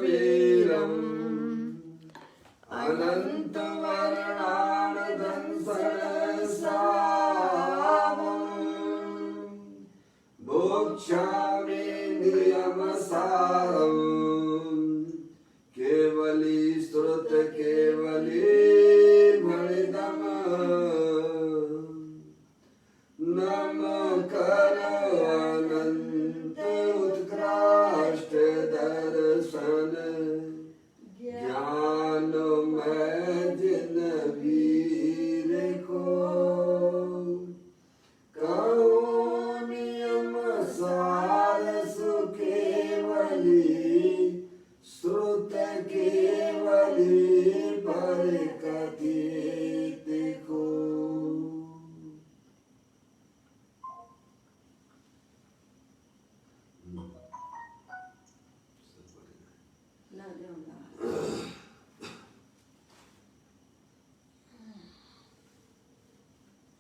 वीरम् अनंत वर्णानदंसरसामम् भोक्ष्यामि नियमसारम् केवली श्रुत केवली मणिदम नमकर अनंत उत्कृष्ट दर्शन ज्ञान में जिन वीर को कहो नियम सार सुकेवली श्रुत केवली पर कथित को।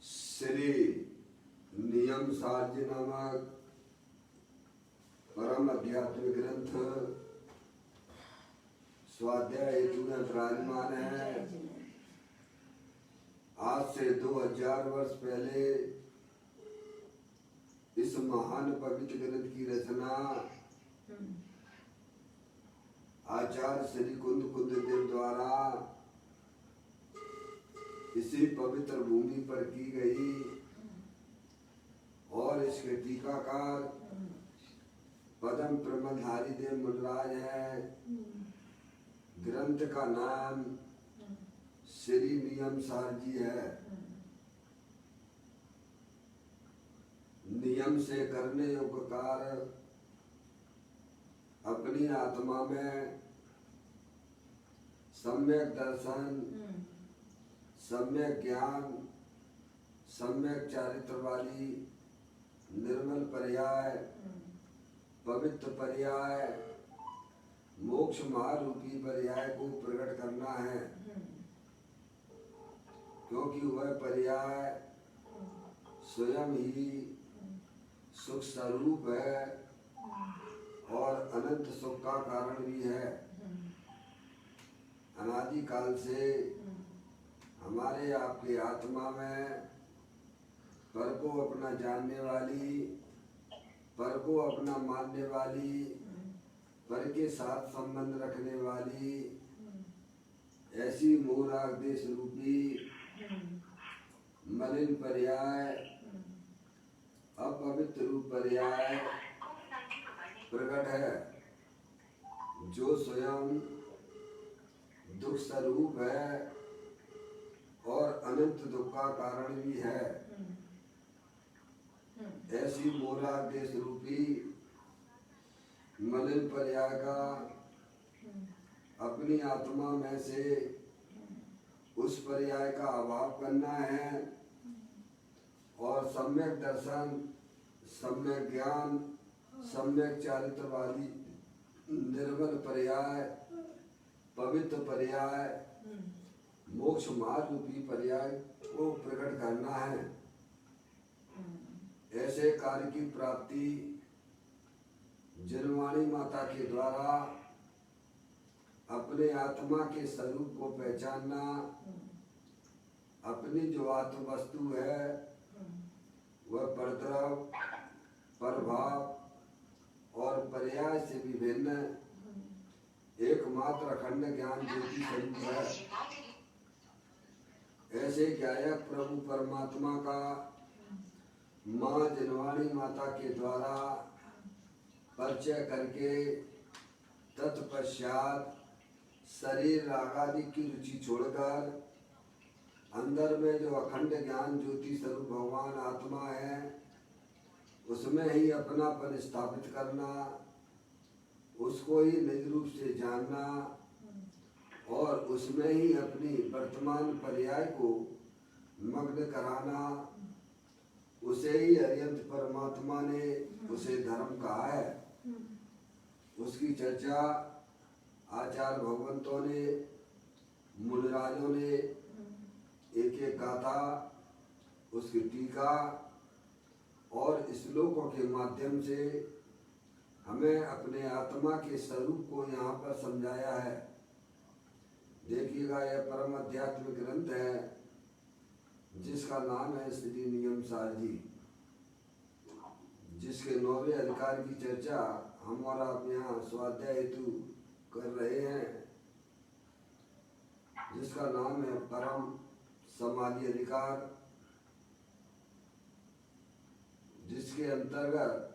श्री नियम सारजी नामक परम आध्यात्मिक ग्रंथ स्वाध्याय हेतु में विराजमान है। आज से 2000 वर्ष पहले इस महान पवित्र ग्रंथ की रचना आचार्य श्री कुंद देव द्वारा इसी पवित्र भूमि पर की गई और इसके टीकाकार पदम प्रबंधारी देव मुनराज है। ग्रंथ का नाम श्री नियम सारजी है। नियम से करने योग्य कार्य अपनी आत्मा में सम्यक दर्शन सम्यक ज्ञान सम्यक चारित्र वाली निर्मल पर्याय पवित्र पर्याय मोक्ष महारूपी पर्याय को प्रकट करना है, क्योंकि वह पर्याय स्वयं ही सुख स्वरूप है और अनंत सुख का कारण भी है। अनादि काल से हमारे आपके आत्मा में पर को अपना जानने वाली, पर को अपना मानने वाली, पर के साथ संबंध रखने वाली ऐसी मोहराग देश रूपी मलिन पर्याय अपवित्र रूप पर्याय प्रकट है, जो स्वयं दुख स्वरूप है और अनंत दुख का कारण भी है। ऐसी मोहराग देश रूपी मलिन पर्याय का अपनी आत्मा में से उस पर्याय का अभाव करना है और सम्यक दर्शन सम्यक ज्ञान सम्यक चारित्र वाली निर्मल पर्याय पवित्र पर्याय मोक्ष मार्ग रूपी पर्याय को प्रकट करना है। ऐसे कार्य की प्राप्ति जनवाणी माता के द्वारा अपने आत्मा के स्वरूप को पहचानना, अपनी जो आत्म वस्तु है वह परद्रव प्रभाव और पर्याय से विभिन्न एकमात्र अखंड ज्ञान ज्योति स्वरूप है। ऐसे गायक प्रभु परमात्मा का माँ जनवाणी माता के द्वारा परिचय करके तत्पश्चात शरीर रागादि की रुचि छोड़कर अंदर में जो अखंड ज्ञान ज्योति स्वरूप भगवान आत्मा है उसमें ही अपनापन स्थापित करना, उसको ही निज रूप से जानना और उसमें ही अपनी वर्तमान पर्याय को मग्न कराना। उसे ही अरिहंत परमात्मा ने उसे धर्म कहा है। उसकी चर्चा आचार्य भगवंतों ने मुनिराजों ने एक एक गाथा उसकी टीका और श्लोकों के माध्यम से हमें अपने आत्मा के स्वरूप को यहाँ पर समझाया है। देखिएगा, यह परम आध्यात्मिक ग्रंथ है जिसका नाम है श्री नियम सार जी, जिसके 9वें अधिकार की चर्चा हम और आप यहाँ स्वाध्याय हेतु कर रहे हैं, जिसका नाम है परम समाधि अधिकार, जिसके अंतर्गत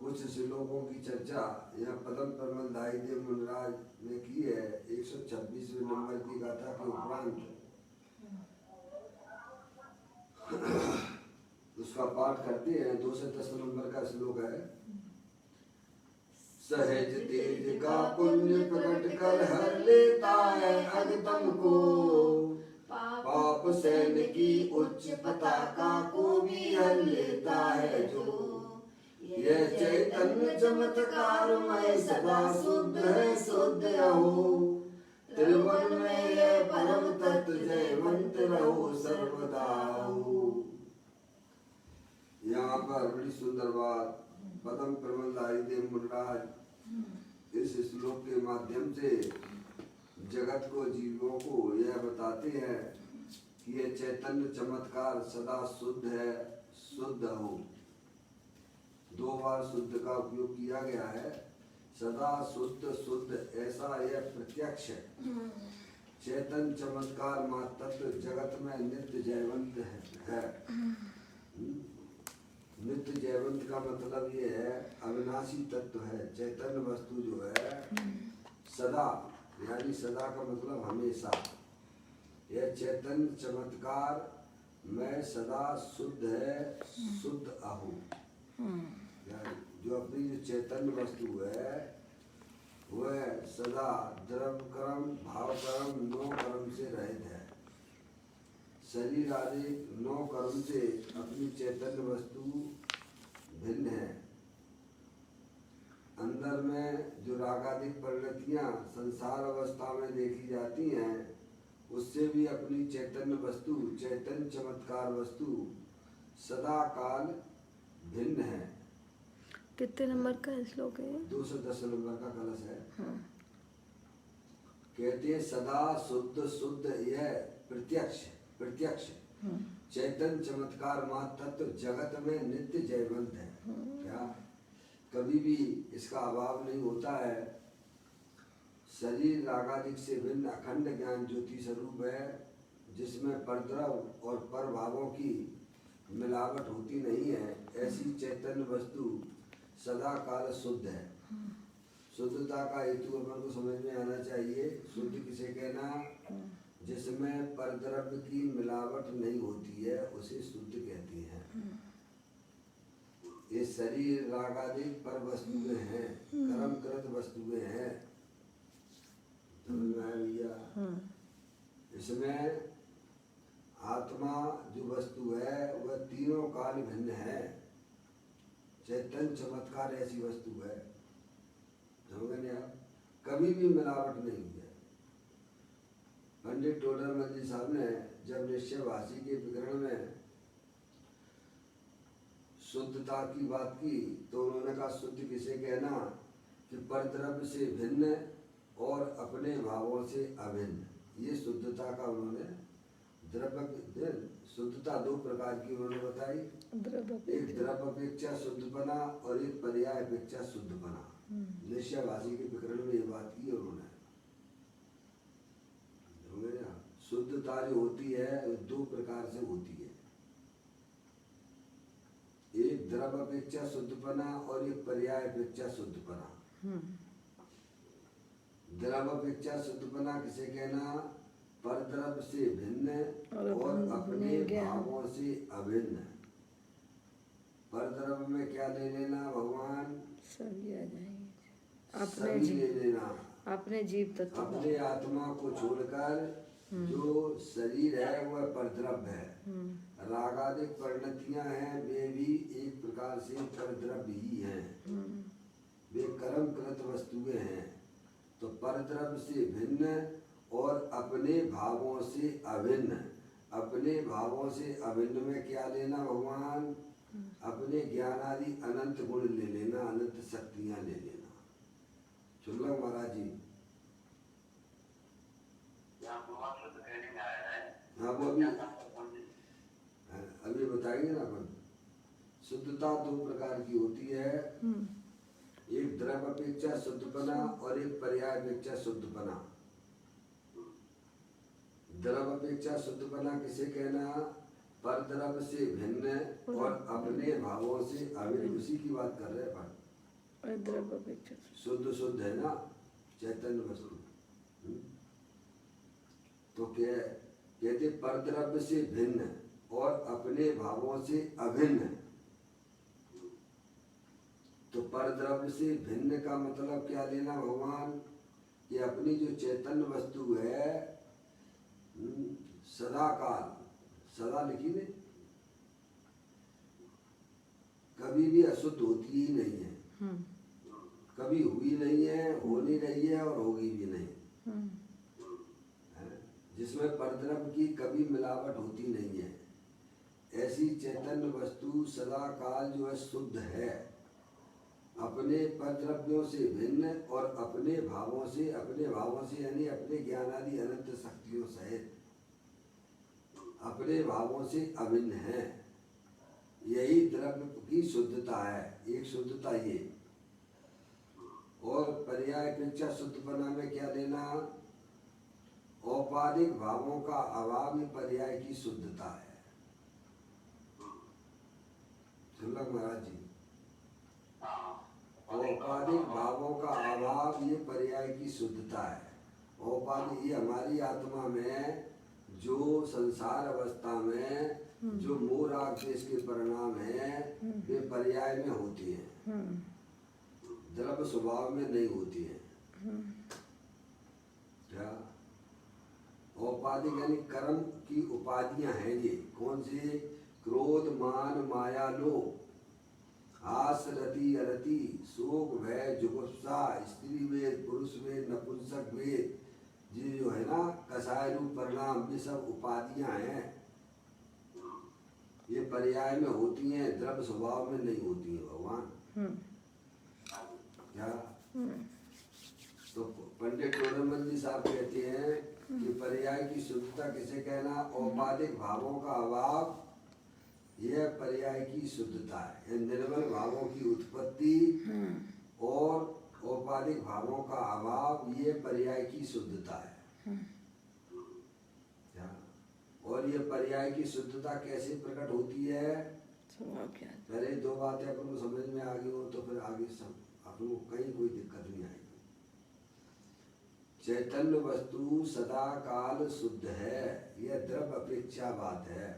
कुछ श्लोकों की चर्चा यह पदम परमल दाईदेव मुनराज ने की है। 126वें नंबर की गाथा के उपरांत उसका पाठ करते हैं। 210 नंबर का श्लोक है। सहज तेज का पुण्य प्रकट कर हर लेता है अगतम को, पाप सैन की उच्च पताका को भी हर लेता है जो। यह चैतन्य चमत्कारमय सदा शुद्ध है शुद्ध रहो, त्रिभुवन में यह परम तत्व जयवंत रहो सर्वदा हो। यहाँ पर बड़ी सुंदर बात पदम परमल दाईदेव मुनराज इस श्लोक के माध्यम से जगत को, जीवों को यह बताते हैं कि यह चैतन्य चमत्कार सदा शुद्ध है शुद्ध हो। 2 बार शुद्ध का उपयोग किया गया है। सदा शुद्ध शुद्ध ऐसा यह प्रत्यक्ष है। चैतन्य चमत्कार मां तत्व जगत में नित्य जयवंत है। नित्य जयवंत का मतलब ये है अविनाशी तत्व है। चैतन्य वस्तु जो है सदा, यानी सदा का मतलब हमेशा। यह चैतन्य चमत्कार में सदा शुद्ध है शुद्ध अहो। जो अपनी जो चैतन्य वस्तु है वह सदा द्रव्य कर्म भाव कर्म 9 कर्म से रहित है। शरीर आदि 9 कर्म से अपनी चैतन्य वस्तु भिन्न है। अंदर में जो रागादिक परिणतियां संसार अवस्था में देखी जाती हैं, उससे भी अपनी चैतन्य वस्तु, चैतन्य चमत्कार वस्तु सदा काल भिन्न है। कितने नंबर का श्लोक है? 210 नंबर का कलश है। कहते हैं सदा शुद्ध शुद्ध यह प्रत्यक्ष प्रत्यक्ष चैतन्य चमत्कार मां तत्व जगत में नित्य जयवंत है। क्या कभी भी इसका अभाव नहीं होता है। शरीर रागादिक से भिन्न अखंड ज्ञान ज्योति स्वरूप है, जिसमें परद्रव और पर भावों की मिलावट होती नहीं है। ऐसी चैतन्य वस्तु सदा काल शुद्ध है। शुद्धता का हेतु अपन को समझ में आना चाहिए। शुद्ध किसे कहना? जिसमें परद्रव्य की मिलावट नहीं होती है उसे शुद्ध कहते हैं। ये शरीर रागादिक पर वस्तुएं हैं, कर्मकृत वस्तुएं हैं। समझ में आया भैया? इसमें आत्मा जो वस्तु है वह तीनों काल भिन्न है। चैतन्य चमत्कार ऐसी वस्तु है, समझ नहीं आप, कभी भी मिलावट नहीं हुई है। पंडित टोडरमल जी साहब ने जब निश्चयवासी के विवरण में शुद्धता की बात की तो उन्होंने कहा शुद्ध किसे कहना कि परद्रव्य से भिन्न और अपने भावों से अभिन्न। ये शुद्धता का उन्होंने द्रव्य शुद्धता 2 प्रकार की उन्होंने बताई। एक द्रव्य अपेक्षा शुद्धपना और एक पर्याय अपेक्षा शुद्धपना। निश्चयवासी के विकरण में ये बात की उन्होंने। शुद्धता जो होती है 2 प्रकार से होती है। एक द्रव्य अपेक्षा शुद्धपना और एक पर्याय अपेक्षा शुद्धपना। द्रव्य अपेक्षा शुद्धपना किसे कहना? परद्रव्य से भिन्न और अपने भावों से अभिन्न। परद्रव्य में क्या ले लेना भगवान? सभी आ जाएंगे। सभी ले लेना। अपने जीव तत्व, अपने आत्मा को छोड़कर जो शरीर है वह परद्रव्य है। रागादिक परिणतियां हैं, वे भी एक प्रकार से परद्रव्य ही हैं। वे कर्मकृत वस्तुएं हैं। तो परद्रव्य से भिन्न और अपने भावों से अभिन्न। अपने भावों से अभिन्न में क्या लेना भगवान? अपने ज्ञान आदि अनंत गुण ले लेना, अनंत शक्तियां ले लेना। सुन लो महाराज जी। हाँ वो अभी बताएंगे ना अपन। शुद्धता दो प्रकार की होती है, एक द्रव अपेक्षा शुद्धपना और एक पर्याय अपेक्षा शुद्धपना। द्रव अपेक्षा शुद्धपना किसे कहना? पर द्रव से भिन्न और अपने भावों से अभिन्न, उसी की बात कर रहे हैं अपन। द्रव अपेक्षा शुद्ध शुद्ध है ना चैतन्य वस्तु। तो कहते पर द्रव्य से भिन्न और अपने भावों से अभिन्न। तो पर द्रव्य से भिन्न का मतलब क्या लेना भगवान? कि अपनी जो चैतन्य वस्तु है सदा काल, सदा लिखी ने, कभी भी अशुद्ध होती ही नहीं है, कभी हुई नहीं है, हो नहीं रही है और होगी भी नहीं। जिसमें परद्रव्य की कभी मिलावट होती नहीं है, ऐसी चैतन्य वस्तु सदा काल जो है शुद्ध है, अपने परद्रव्यों से भिन्न और अपने भावों से यानी अपने ज्ञान आदि अनंत शक्तियों सहित अपने भावों से अभिन्न है। यही द्रव्य की शुद्धता है, एक शुद्धता ये। और पर्याय अपेक्षा शुद्धपना में क्या लेना? औपाधिक भावों का अभाव ही पर्याय की शुद्धता है। सुन लो महाराज जी, औपाधिक भावों का अभाव ये पर्याय की शुद्धता है। औपाधिक ये हमारी आत्मा में जो संसार अवस्था में जो मोह राग देश के परिणाम है वे पर्याय में होती हैं, द्रव्य स्वभाव में नहीं होती है। क्या औपाधिक यानी कर्म की उपाधियां हैं ये। कौन सी? क्रोध, मान, माया, लोभ, आस, रति, अरति, शोक, भय, जुगुप्सा, स्त्री वेद, पुरुष वेद, नपुंसक वेद, ये जो है ना कसाय रूप परिणाम, ये सब उपाधियां हैं। ये पर्याय में होती हैं, द्रव्य स्वभाव में नहीं होती है भगवान। क्या? तो पंडित टोडरमल जी साहब कहते हैं कि पर्याय की शुद्धता किसे कहना? औपाधिक भावों का अभाव यह पर्याय की शुद्धता है। निर्मल भावों की उत्पत्ति और औपाधिक भावों का अभाव ये पर्याय की शुद्धता है। और ये पर्याय की शुद्धता कैसे प्रकट होती है? पहले दो बातें अपन को समझ में आ गई हो तो फिर आगे सब अपन को कहीं कोई दिक्कत नहीं आएगी। चैतन्य वस्तु सदा काल शुद्ध है, यह द्रव्य अपेक्षा बात है।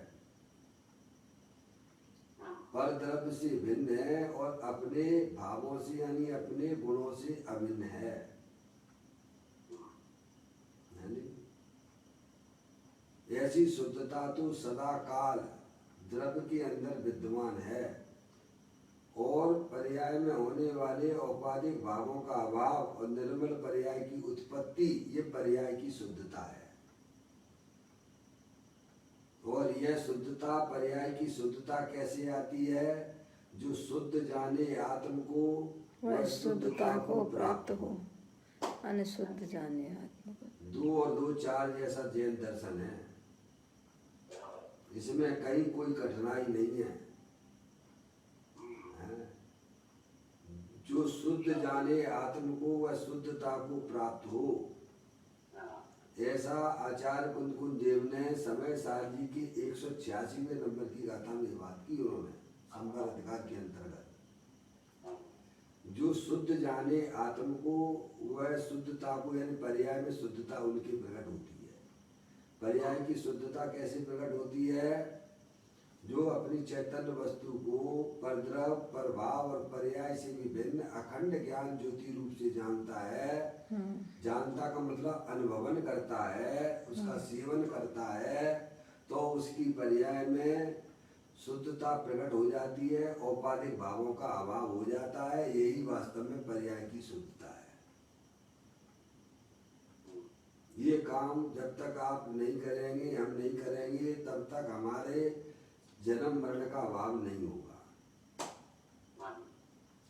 पर द्रव्य से भिन्न है और अपने भावों से यानी अपने गुणों से अभिन्न है। ऐसी शुद्धता तो सदा काल द्रव्य के अंदर विद्यमान है और पर्याय में होने वाले औपाधिक भावों का अभाव और निर्मल पर्याय की उत्पत्ति ये पर्याय की शुद्धता है। और यह शुद्धता, पर्याय की शुद्धता कैसे आती है? जो शुद्ध जाने आत्म को वह शुद्धता को प्राप्त हो। अनशुद्ध जाने आत्मा को। 2 और 2 4 जैसा जैन दर्शन है, इसमें कहीं कोई कठिनाई नहीं है। जो शुद्ध जाने आत्म को वह शुद्धता को प्राप्त हो, ऐसा आचार्य कुंद देव ने समय सार जी की 186वें नंबर की गाथा में बात की उन्होंने संभार अधिकार के अंतर्गत। जो शुद्ध जाने आत्म को वह शुद्धता को यानी पर्याय में शुद्धता उनकी प्रकट होती है। पर्याय की शुद्धता कैसे प्रकट होती है? जो अपनी चैतन्य वस्तु को परद्रव, परभाव और पर्याय से भी भिन्न अखंड ज्ञान ज्योति रूप से जानता है। जानता का मतलब अनुभवन करता है, उसका सेवन करता है, तो उसकी पर्याय में शुद्धता प्रकट हो जाती है, औपाधिक भावों का अभाव हो जाता है। यही वास्तव में पर्याय की शुद्धता है। ये काम जब तक आप नहीं करेंगे, हम नहीं करेंगे, तब तक हमारे जन्म मरण का अभाव नहीं होगा।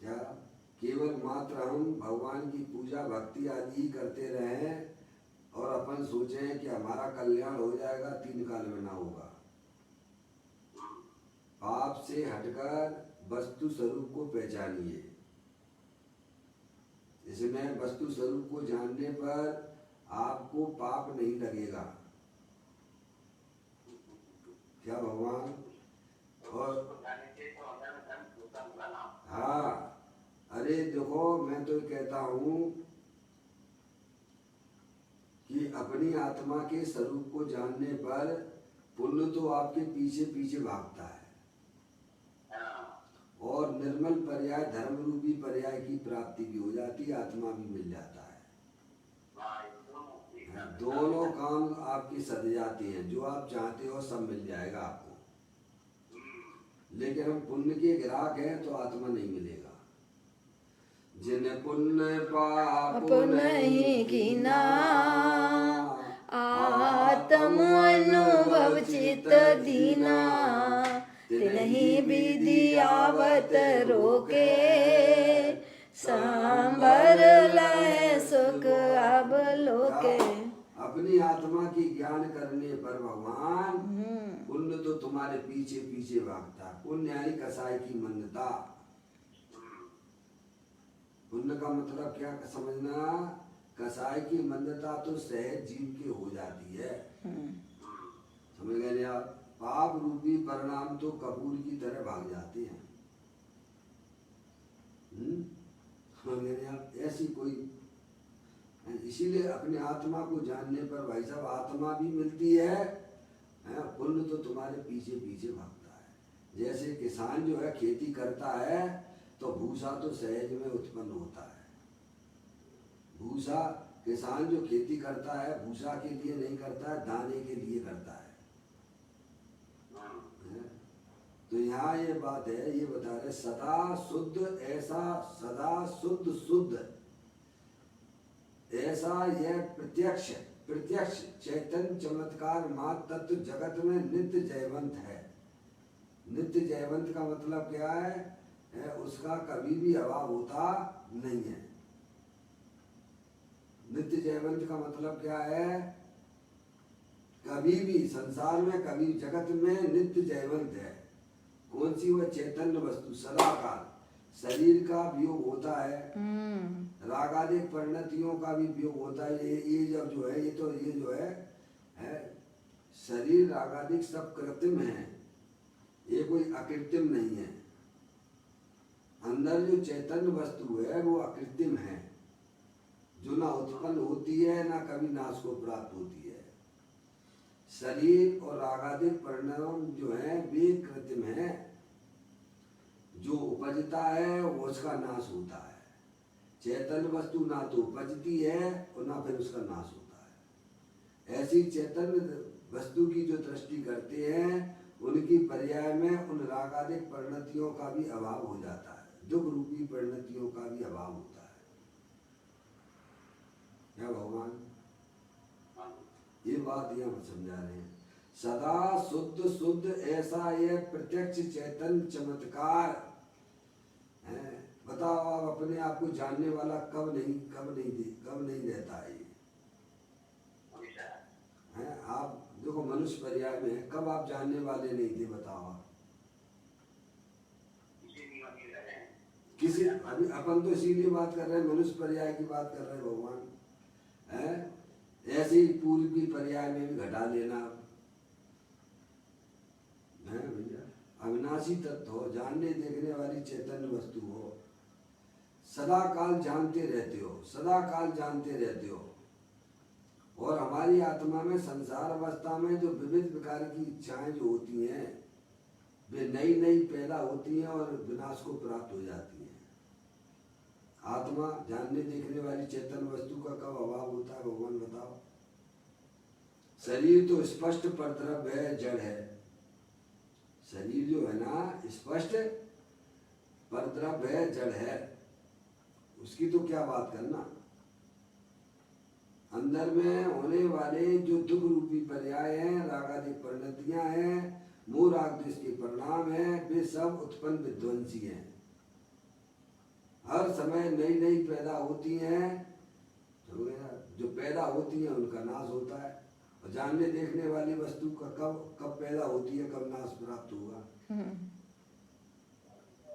क्या केवल मात्र हम भगवान की पूजा भक्ति आदि ही करते रहें और अपन सोचें कि हमारा कल्याण हो जाएगा, 3 काल में ना होगा। पाप से हटकर वस्तु स्वरूप को पहचानिए। इसमें वस्तु स्वरूप को जानने पर आपको पाप नहीं लगेगा। क्या भगवान? और हाँ, अरे देखो, मैं तो कहता हूँ कि अपनी आत्मा के स्वरूप को जानने पर पुण्य तो आपके पीछे पीछे भागता है और निर्मल पर्याय धर्म रूपी पर्याय की प्राप्ति भी हो जाती है, आत्मा भी मिल जाता है। दोनों काम आपके सध जाते हैं, जो आप चाहते हो सब मिल जाएगा आपको। लेकिन हम पुण्य के ग्राहक हैं तो आत्मा नहीं मिलेगा। जिन पुण्य पाप नहीं कीना, आत्म अनुभव चित दीना, तिन्हि विधि आवत रोके, सांबर लय सुख अब लोके। अपनी आत्मा की ज्ञान करने पर भगवान पुण्य तो तुम्हारे पीछे पीछे भागता है। पुण्य यानी कसाई की मन्नता। पुण्य का मतलब क्या समझना? कसाई की मन्नता तो सहज जीव की हो जाती है। समझ गए आप? पाप रूपी परिणाम तो कपूर की तरह भाग जाते हैं। समझ गए आप? ऐसी कोई, इसीलिए अपने आत्मा को जानने पर भाई साहब आत्मा भी मिलती है, पुण्य तो तुम्हारे पीछे पीछे भागता है। जैसे किसान जो है खेती करता है तो भूसा तो सहज में उत्पन्न होता है। भूसा, किसान जो खेती करता है भूसा के लिए नहीं करता है, दाने के लिए करता है। तो यहाँ ये बात है, ये बता रहे सदा शुद्ध, ऐसा सदा शुद्ध शुद्ध ऐसा यह प्रत्यक्ष प्रत्यक्ष चैतन्य चमत्कार मात्र तत्व जगत में नित्य जयवंत है। नित्य जयवंत का मतलब क्या है? उसका कभी भी अभाव होता नहीं है। नित्य जयवंत का मतलब क्या है? कभी भी संसार में, कभी जगत में नित्य जयवंत है। कौन सी? वह चैतन्य वस्तु सदाकाल। शरीर का वियोग होता है, रागादिक परिणतियों का भी वियोग होता है। ये जब जो है, ये जो है शरीर रागादिक सब कृत्रिम है, ये कोई अकृत्रिम नहीं है। अंदर जो चैतन्य वस्तु है वो अकृत्रिम है, जो ना उत्पन्न होती है ना कभी नाश को प्राप्त होती है। शरीर और रागादिक परिणाम जो है वे कृत्रिम है। जो उपजता है वो उसका नाश होता है। चैतन्य वस्तु ना तो उपजती है और ना फिर उसका नाश होता है। ऐसी चैतन्य वस्तु की जो दृष्टि करते हैं उनकी पर्याय में उन रागादिक परिणतियों का भी अभाव हो जाता है, दुख रूपी परिणतियों का भी अभाव होता है। क्या भगवान? ये बात यहाँ समझा रहे हैं। सदा शुद्ध शुद्ध ऐसा ये प्रत्यक्ष चैतन्य चमत्कार है। बताओ आप अपने आप को जानने वाला कब नहीं रहता है? है आप देखो मनुष्य पर्याय में कब आप जानने वाले नहीं थे? बताओ आप। किसी अभी अपन तो इसीलिए बात कर रहे हैं, मनुष्य पर्याय की बात कर रहे हैं भगवान है। ऐसे ही पूर्व की पर्याय में भी घटा लेना है भैया। अविनाशी तत्व हो, जानने देखने वाली चैतन्य वस्तु हो, सदा काल जानते रहते हो, सदा काल जानते रहते हो। और हमारी आत्मा में संसार अवस्था में जो विविध प्रकार की इच्छाएं जो होती हैं वे नई नई पैदा होती हैं और विनाश को प्राप्त हो जाती हैं। आत्मा जानने देखने वाली चेतन वस्तु का कब अभाव होता है भगवान बताओ? शरीर तो स्पष्ट परद्रव्य है, जड़ है। शरीर जो है ना स्पष्ट परद्रव्य है, जड़ है, उसकी तो क्या बात करना। अंदर में होने वाले जो दुख रूपी पर्याय हैं, रागादिक परिणतियां हैं, मोह राग द्वेष के परिणाम हैं, वे सब उत्पन्न विध्वंसी हैं। हर समय नई नई पैदा होती हैं, समझ गया? जो पैदा होती हैं उनका नाश होता है, और जानने देखने वाली वस्तु का कब कब पैदा होती है, कब नाश प्राप्त होगा।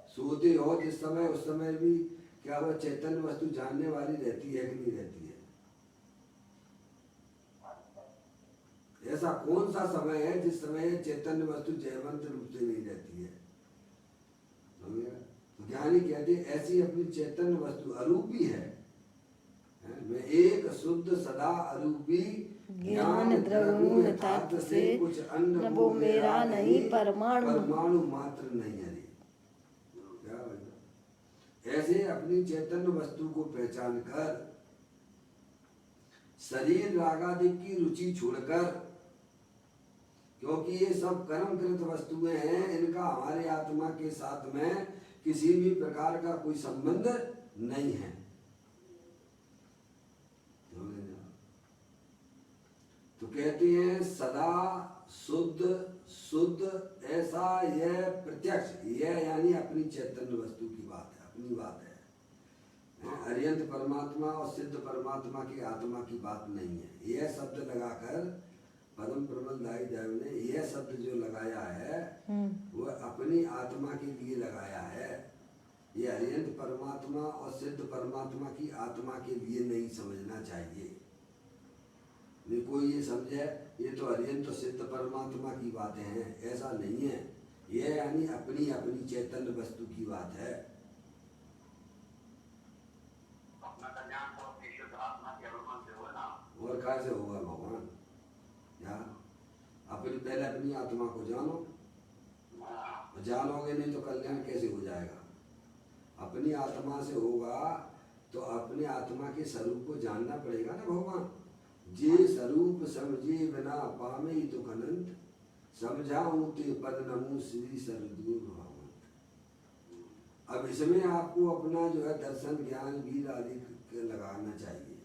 सोते हो जिस समय, उस समय भी क्या वह चैतन्य वस्तु जानने वाली रहती है कि नहीं रहती है? ऐसा कौन सा समय है जिस समय चैतन्य वस्तु जयवंत रूप से नहीं रहती है? तो ज्ञानी कहते हैं ऐसी अपनी चैतन्य वस्तु अरूपी है, मैं एक शुद्ध सदा अरूपी ज्ञान द्रव्यों यथार्थ से कुछ अन्न न वो मेरा नहीं परमाणु मात्र नहीं है। क्या भाई? ऐसे अपनी चैतन्य वस्तु को पहचान कर शरीर रागादि की रुचि छोड़कर, क्योंकि ये सब कर्मकृत वस्तुएं हैं, इनका हमारे आत्मा के साथ में किसी भी प्रकार का कोई संबंध नहीं है। तो कहते हैं सदा शुद्ध शुद्ध, ऐसा यह प्रत्यक्ष, यह यानी अपनी चैतन्य वस्तु की बात है, अपनी बात है। अरियंत परमात्मा और सिद्ध परमात्मा की आत्मा की बात नहीं है। यह शब्द लगाकर परम प्रबलदायी देव ने यह शब्द जो लगाया है वह अपनी आत्मा के लिए लगाया है। यह अरियंत परमात्मा और सिद्ध परमात्मा की आत्मा के लिए नहीं समझना चाहिए। नहीं कोई ये समझे ये तो अरियंत सिद्ध परमात्मा की बातें हैं, ऐसा नहीं है। यह यानी अपनी अपनी चैतन्य वस्तु की बात है। और कैसे होगा भगवान? अपनी पहले अपनी आत्मा को जानो, जानोगे नहीं तो कल्याण कैसे हो जाएगा? अपनी आत्मा से होगा तो अपने आत्मा के स्वरूप को जानना पड़ेगा ना भगवान। जे स्वरूप समझे बिना पामे तो अनंत, समझाऊं ते पद नमो श्री सदगुरु भगवंत। अब इसमें आपको अपना जो है दर्शन ज्ञान वीर आदि लगाना चाहिए।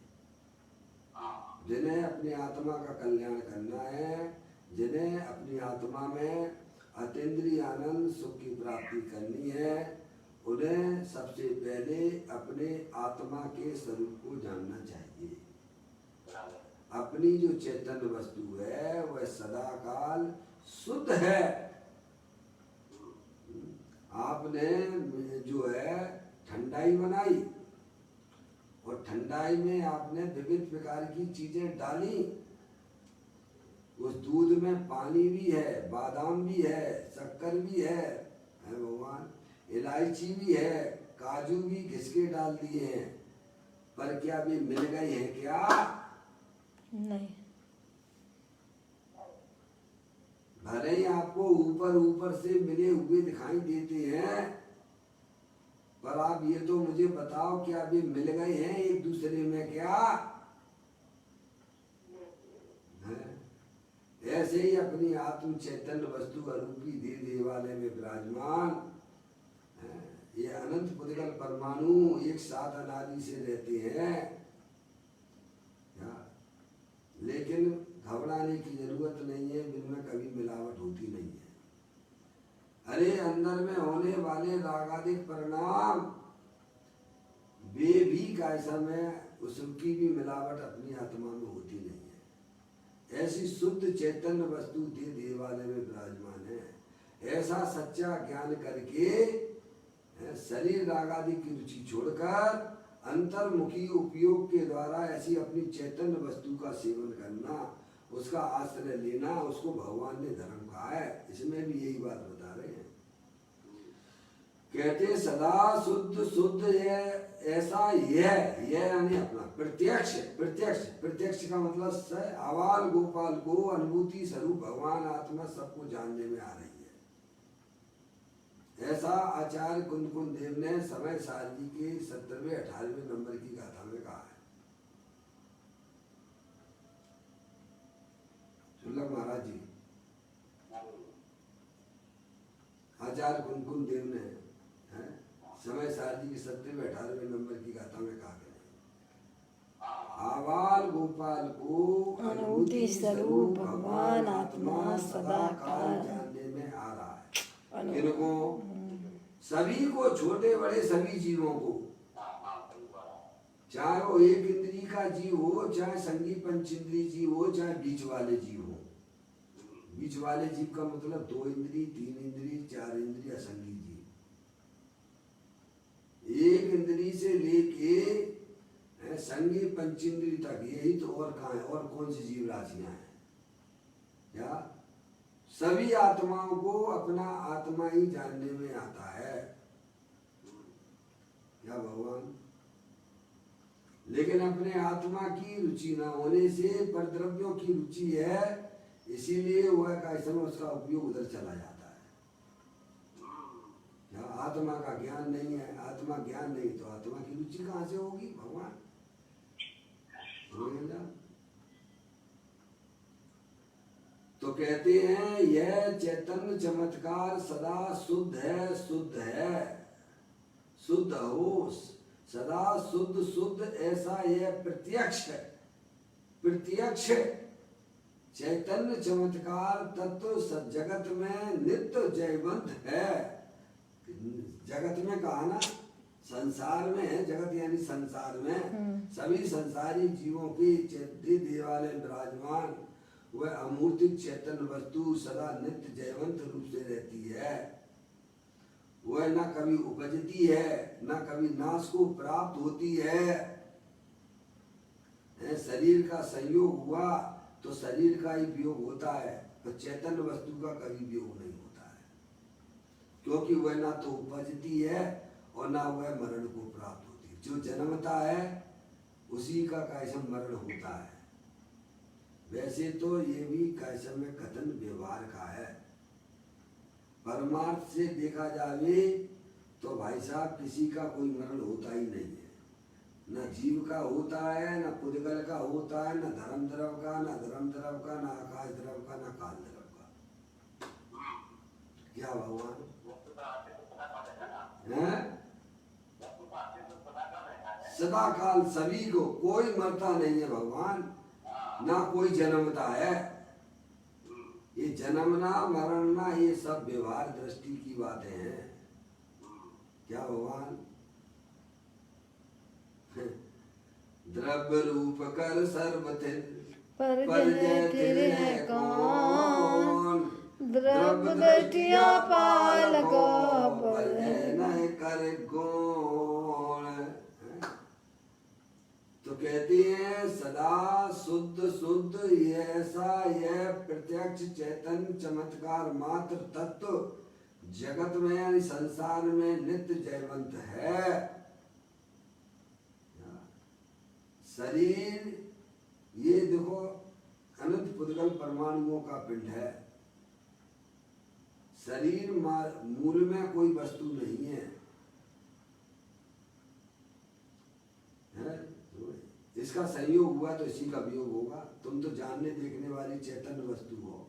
जिन्हें अपनी आत्मा का कल्याण करना है, जिन्हें अपनी आत्मा में अतीन्द्रिय आनंद सुख की प्राप्ति करनी है, उन्हें सबसे पहले अपने आत्मा के स्वरूप को जानना चाहिए। अपनी जो चैतन्य वस्तु है वह सदा काल शुद्ध है। आपने जो है ठंडाई बनाई और ठंडाई में आपने विविध प्रकार की चीजें डाली। उस दूध में पानी भी है, बादाम भी है, शक्कर भी है भगवान, इलायची भी है, काजू भी घिसके डाल दिए हैं, पर क्या वे मिल गए हैं क्या? नहीं। भले ही आपको ऊपर ऊपर से मिले हुए दिखाई देते हैं, पर आप ये तो मुझे बताओ क्या वे मिल गए हैं एक दूसरे में क्या? ऐसे ही अपनी आत्म चैतन्य वस्तु अरूपी दे देवालय में विराजमान ये अनंत पुद्गल परमाणु एक साथ अनादि से रहते हैं। लेकिन घबराने की जरूरत नहीं है, इनमें कभी मिलावट होती नहीं है। अरे अंदर में होने वाले रागादिक परिणाम वे भी काय समय उसकी भी मिलावट अपनी आत्मा में होती नहीं है। ऐसी शुद्ध चैतन्य वस्तु दे देवालय में विराजमान है। ऐसा सच्चा ज्ञान करके शरीर रागादि की रुचि छोड़कर अंतर्मुखी उपयोग के द्वारा ऐसी अपनी चैतन्य वस्तु का सेवन करना, उसका आश्रय लेना, उसको भगवान ने धर्म कहा है। इसमें भी यही बात बता रहे हैं। कहते सदा शुद्ध शुद्ध है, ऐसा यह यानी अपना प्रत्यक्ष प्रत्यक्ष प्रत्यक्ष का मतलब आवाल गोपाल को अनुभूति स्वरूप भगवान आत्मा सबको जानने में आ रही है। ऐसा आचार्य कुंदकुंद देव ने समय सारणी के 17वें 18वें नंबर की गाथा में कहा है। सुल्लभ महाराज जी आचार्य कुंदकुंद देव ने समय सारणी के 17वें 18वें नंबर की गाथा में कहा आवाल गोपाल को अनुभूति स्वरूप भगवान आत्मा सदा काल जानने में आ रहा है। इनको सभी को, छोटे बड़े सभी जीवों को चाहे वो एक इंद्री का जीव हो, चाहे संगी पंच इंद्री जीव हो, चाहे बीच वाले जीव हो। बीच वाले जीव का मतलब 2 इंद्री, 3 इंद्री, 4 इंद्री, असंगी जीव। एक इंद्री से लेके संगी पंचेंद्री तक, यही तो और कहाँ है, और कौन सी जीव राशियां हैं? या सभी आत्माओं को अपना आत्मा ही जानने में आता है या भगवान। लेकिन अपने आत्मा की रुचि न होने से परद्रव्यों की रुचि है, इसीलिए वह का समय उसका उपयोग उधर चला जाता है। या आत्मा का ज्ञान नहीं है, आत्मा ज्ञान नहीं तो आत्मा की रुचि कहाँ से होगी भगवान? तो कहते हैं यह चैतन्य चमत्कार सदा शुद्ध है, शुद्ध है, शुद्ध हो, सदा शुद्ध शुद्ध, ऐसा यह प्रत्यक्ष है। प्रत्यक्ष चैतन्य चमत्कार तत्व जगत में नित्य जयवंत है। जगत में कहा ना, संसार में है, जगत यानी संसार में सभी संसारी जीवों की देवालय विराजमान वह अमूर्तिक चैतन्य वस्तु सदा नित्य जयवंत रूप से रहती है। वह न कभी उपजती है, न कभी नाश को प्राप्त होती है। शरीर का संयोग हुआ तो शरीर का ही वियोग होता है, तो चैतन्य वस्तु का कभी वियोग नहीं होता है, क्योंकि वह ना तो उपजती है और ना वह मरण को प्राप्त होती है। जो जन्मता है उसी का कैसे मरण होता है। वैसे तो ये भी कैसे में कथन व्यवहार का है। परमार्थ से देखा जावे तो भाई साहब किसी का कोई मरण होता ही नहीं है। न जीव का होता है, न पुद्गल का होता है, न धर्म द्रव का, न धर्म द्रव का, न आकाश द्रव का, न काल द्रव का। क्या भगवान है? सदा काल सभी को, कोई मरता नहीं है भगवान, ना कोई जन्मता है। ये जन्मना मरना ये सब व्यवहार दृष्टि की बातें हैं। क्या भगवान? द्रव्य रूप कर सर्वथिर पर जय है कौन? द्रव्य दृष्टिया पालको पर जय न कर गौण। तो कहती है सदा शुद्ध शुद्ध ये ऐसा यह प्रत्यक्ष चैतन्य चमत्कार मात्र तत्व जगत में यानी संसार में नित्य जयवंत है। शरीर ये देखो अनंत पुद्गल परमाणुओं का पिंड है। शरीर मूल में कोई वस्तु नहीं है, इसका संयोग हुआ तो इसी का वियोग होगा। तुम तो जानने देखने वाली चैतन्य वस्तु हो,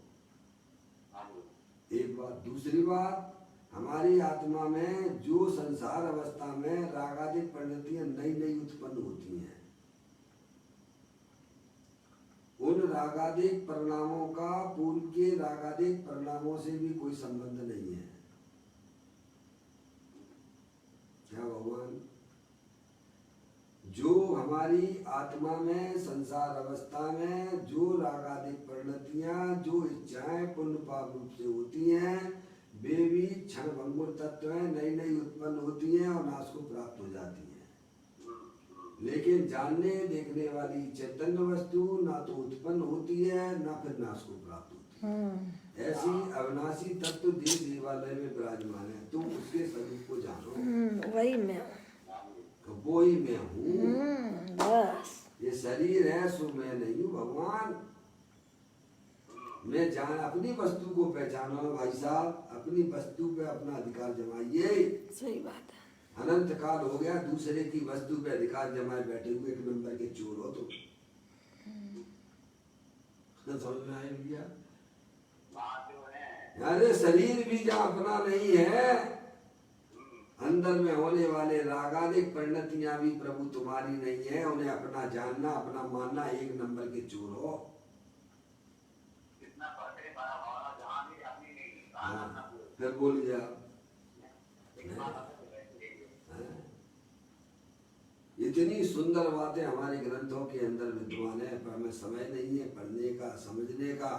एक बात। दूसरी बात, हमारी आत्मा में जो संसार अवस्था में रागादिक परिणतियां नई नई उत्पन्न होती हैं, उन रागादिक परिणामों का पूर्व के रागादिक परिणामों से भी कोई संबंध नहीं है। क्या भगवान? जो हमारी आत्मा में संसार अवस्था में जो रागादिक परिणतियां, जो इच्छाएं पुण्य पाप रूप से होती हैं, वे भी क्षण भंगुर तत्व हैं, नई नई उत्पन्न होती हैं और नाश को प्राप्त हो जाती हैं। लेकिन जानने देखने वाली चैतन्य वस्तु ना तो उत्पन्न होती है ना फिर नाश को प्राप्त होती है। ऐसी अविनाशी तत्व देवालय में विराजमान है। तुम उसके स्वरूप को जानो। वही मैं वो ही मैं हूँ। बस ये शरीर है सो मैं नहीं हूँ भगवान। मैं जान अपनी वस्तु को पहचानो भाई साहब, अपनी वस्तु पे अपना अधिकार जमाइए। सही बात है। अनंत काल हो गया दूसरे की वस्तु पे अधिकार जमाए बैठे हुए एक नंबर के चोर हो तुम। समझ में आया? अरे शरीर भी जहाँ अपना नहीं है, अंदर में होने वाले रागादिक परिणतियां भी प्रभु तुम्हारी नहीं है। उन्हें अपना जानना अपना मानना, एक नंबर के चोर हो। हाँ, फिर बोल गया ये इतनी सुंदर बातें हमारे ग्रंथों के अंदर विद्यमान है, पर हमें समय नहीं है पढ़ने का, समझने का।